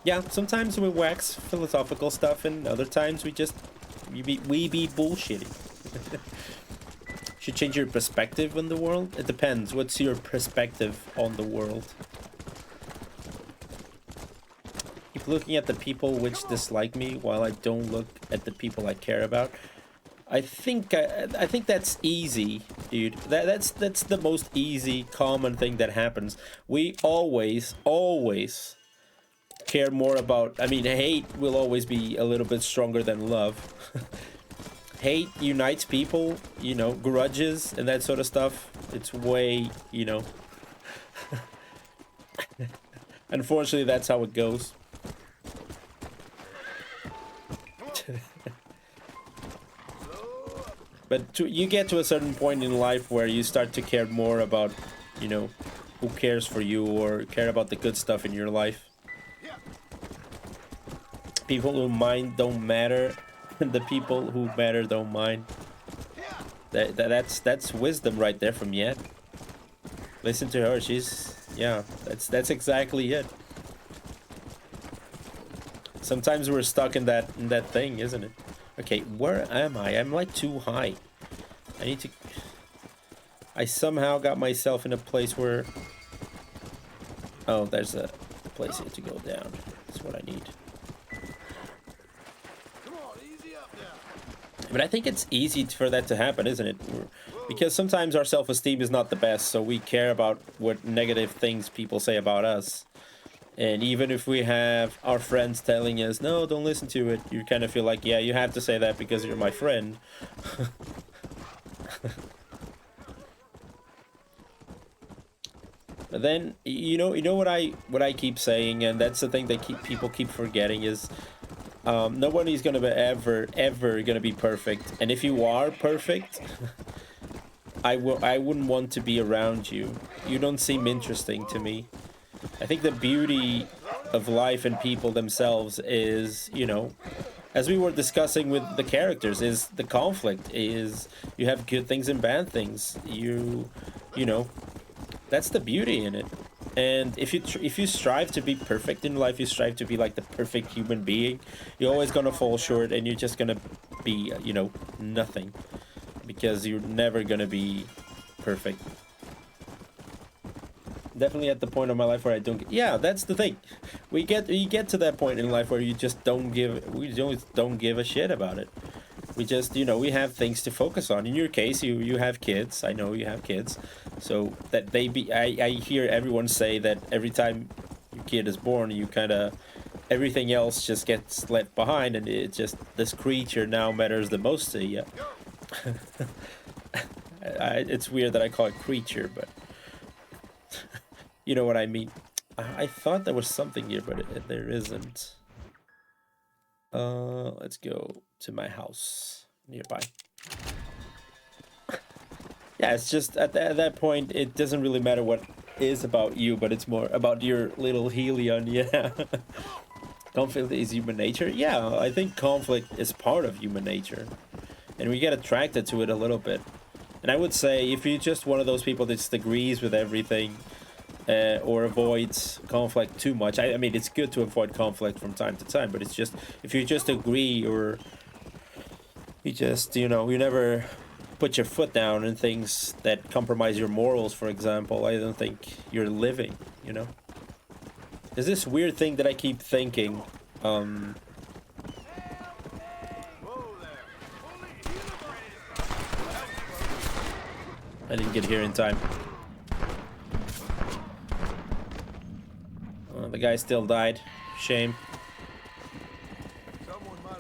Yeah, sometimes we wax philosophical stuff, and other times we be bullshitting. Should change your perspective on the world? It depends. What's your perspective on the world? You like looking at the people which dislike me while I don't look at the people I care about. I think that's easy, dude. That's the most easy, common thing that happens. We always care more about. I mean, hate will always be a little bit stronger than love. Hate unites people, you know, grudges and that sort of stuff. It's way, you know. Unfortunately, that's how it goes. But you get to a certain point in life where you start to care more about, you know, who cares for you or care about the good stuff in your life. People who mind don't matter. The people who matter don't mind. That's wisdom right there from Yet. Listen to her. She's, yeah, that's exactly it. Sometimes we're stuck in that thing, isn't it? Okay, where am I? I'm like too high. I need to... I somehow got myself in a place where... Oh, there's a place here to go down. That's what I need. But I think it's easy for that to happen, isn't it? Because sometimes our self-esteem is not the best, so we care about what negative things people say about us. And even if we have our friends telling us, no, don't listen to it, you kind of feel like, yeah, you have to say that because you're my friend. But then, you know what I keep saying, and that's the thing that people keep forgetting is, nobody's gonna be ever gonna be perfect. And if you are perfect, I wouldn't want to be around you. You don't seem interesting to me. I think the beauty of life and people themselves is, you know, as we were discussing with the characters, is the conflict, is you have good things and bad things. You know, that's the beauty in it. And if you strive to be perfect in life, you strive to be like the perfect human being, you're always gonna fall short, and you're just gonna be, you know, nothing, because you're never gonna be perfect. Definitely at the point of my life where I don't. Yeah, that's the thing. You get to that point in life where you just don't give a shit about it. We just, you know, we have things to focus on. In your case, you have kids. I know you have kids, so that I hear everyone say that every time your kid is born, you kind of, everything else just gets left behind, and it just, this creature now matters the most to you. It's weird that I call it creature, but you know what I mean. I thought there was something here, but there isn't. Let's go to my house nearby. Yeah, it's just at that point, it doesn't really matter what is about you, but it's more about your little Helion. Yeah. Conflict is human nature. Yeah, I think conflict is part of human nature, and we get attracted to it a little bit. And I would say if you're just one of those people that just agrees with everything, or avoids conflict too much. I mean, it's good to avoid conflict from time to time, but it's just, if you just agree, or you just, you know, you never put your foot down in things that compromise your morals, for example, I don't think you're living, you know? There's this weird thing that I keep thinking, I didn't get here in time. The guy still died. Shame.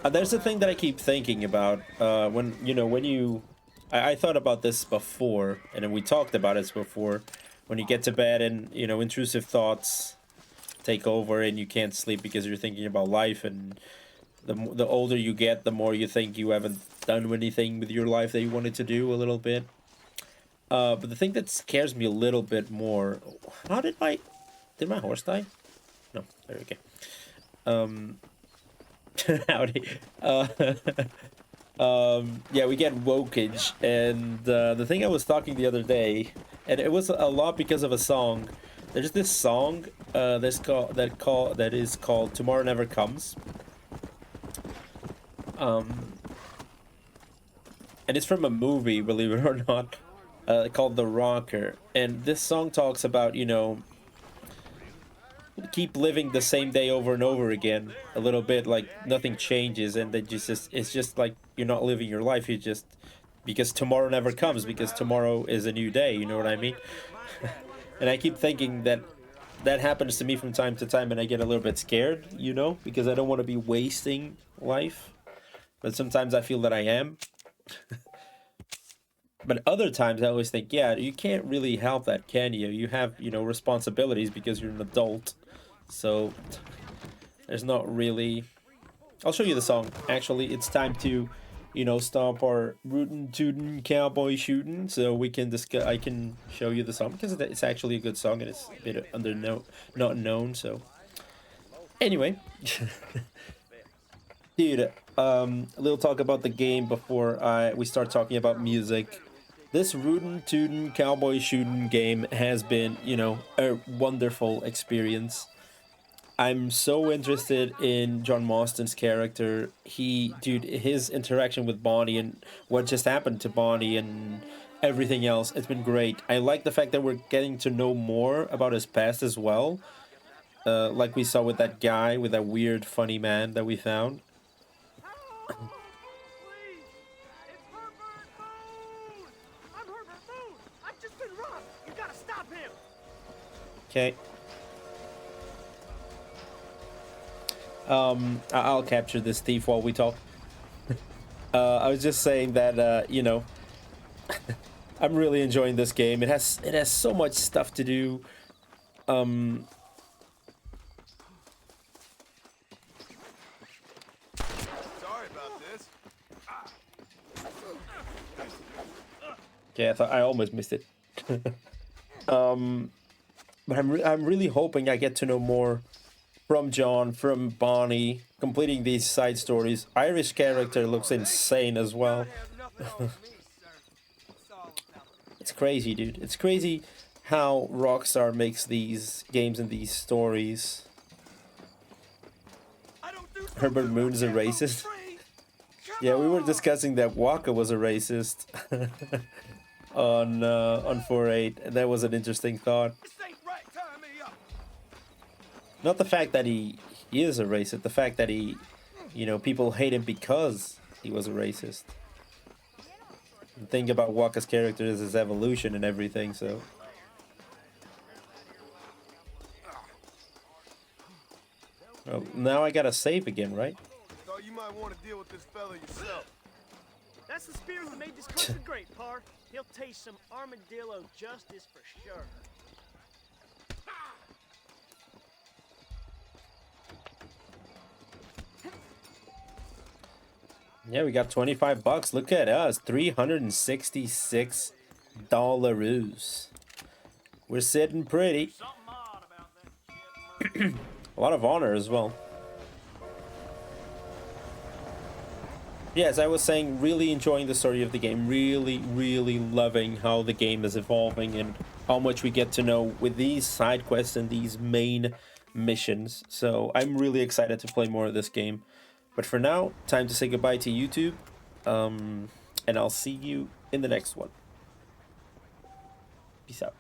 There's a thing that I keep thinking about. When you... I thought about this before, and we talked about it before. When you get to bed and, you know, intrusive thoughts take over and you can't sleep because you're thinking about life, and the older you get, the more you think you haven't done anything with your life that you wanted to do a little bit. But the thing that scares me a little bit more... How did my horse die? No, there we go. Howdy. Yeah, we get wokage, and the thing I was talking the other day, and it was a lot because of a song. There's this song that is called "Tomorrow Never Comes," and it's from a movie, believe it or not, called "The Rocker." And this song talks about, you know, keep living the same day over and over again a little bit, like nothing changes, and then it's just like you're not living your life. You just, because tomorrow never comes, because tomorrow is a new day, you know what I mean? And I keep thinking that that happens to me from time to time, and I get a little bit scared, you know, because I don't want to be wasting life, but sometimes I feel that I am. But other times I always think, yeah, you can't really help that, can you? You have, you know, responsibilities because you're an adult. So there's not really... I'll show you the song. Actually, it's time to, you know, stop our rootin' tootin' cowboy shooting, so we can discuss. I can show you the song because it's actually a good song and it's a bit not known. So anyway, dude, a little talk about the game before we start talking about music. This rootin' tootin' cowboy shooting game has been, you know, a wonderful experience. I'm so interested in John Marston's character. Dude, his interaction with Bonnie and what just happened to Bonnie and everything else, it's been great. I like the fact that we're getting to know more about his past as well. Like we saw with that guy, with that weird, funny man that we found. Okay. I'll capture this thief while we talk. I was just saying that, you know, I'm really enjoying this game. It has so much stuff to do. Sorry about this. Okay, I thought I almost missed it. But I'm really hoping I get to know more from John, from Bonnie, completing these side stories. Irish character looks insane as well. It's crazy, dude. It's crazy how Rockstar makes these games and these stories. Herbert Moon's a racist. Yeah, we were discussing that Waka was a racist on 4.8, and that was an interesting thought. Not the fact that he is a racist, the fact that he, you know, people hate him because he was a racist. The thing about Waka's character is his evolution and everything, so... Well, now I gotta save again, right? Thought you might want to deal with this fella yourself. That's the spirit that made this country great, Par. He'll taste some armadillo justice for sure. Yeah, we got 25 bucks. Look at us. $366. We're sitting pretty. A lot of honor as well. Yeah, as I was saying, really enjoying the story of the game. Really, really loving how the game is evolving and how much we get to know with these side quests and these main missions. So I'm really excited to play more of this game. But for now, time to say goodbye to YouTube, and I'll see you in the next one. Peace out.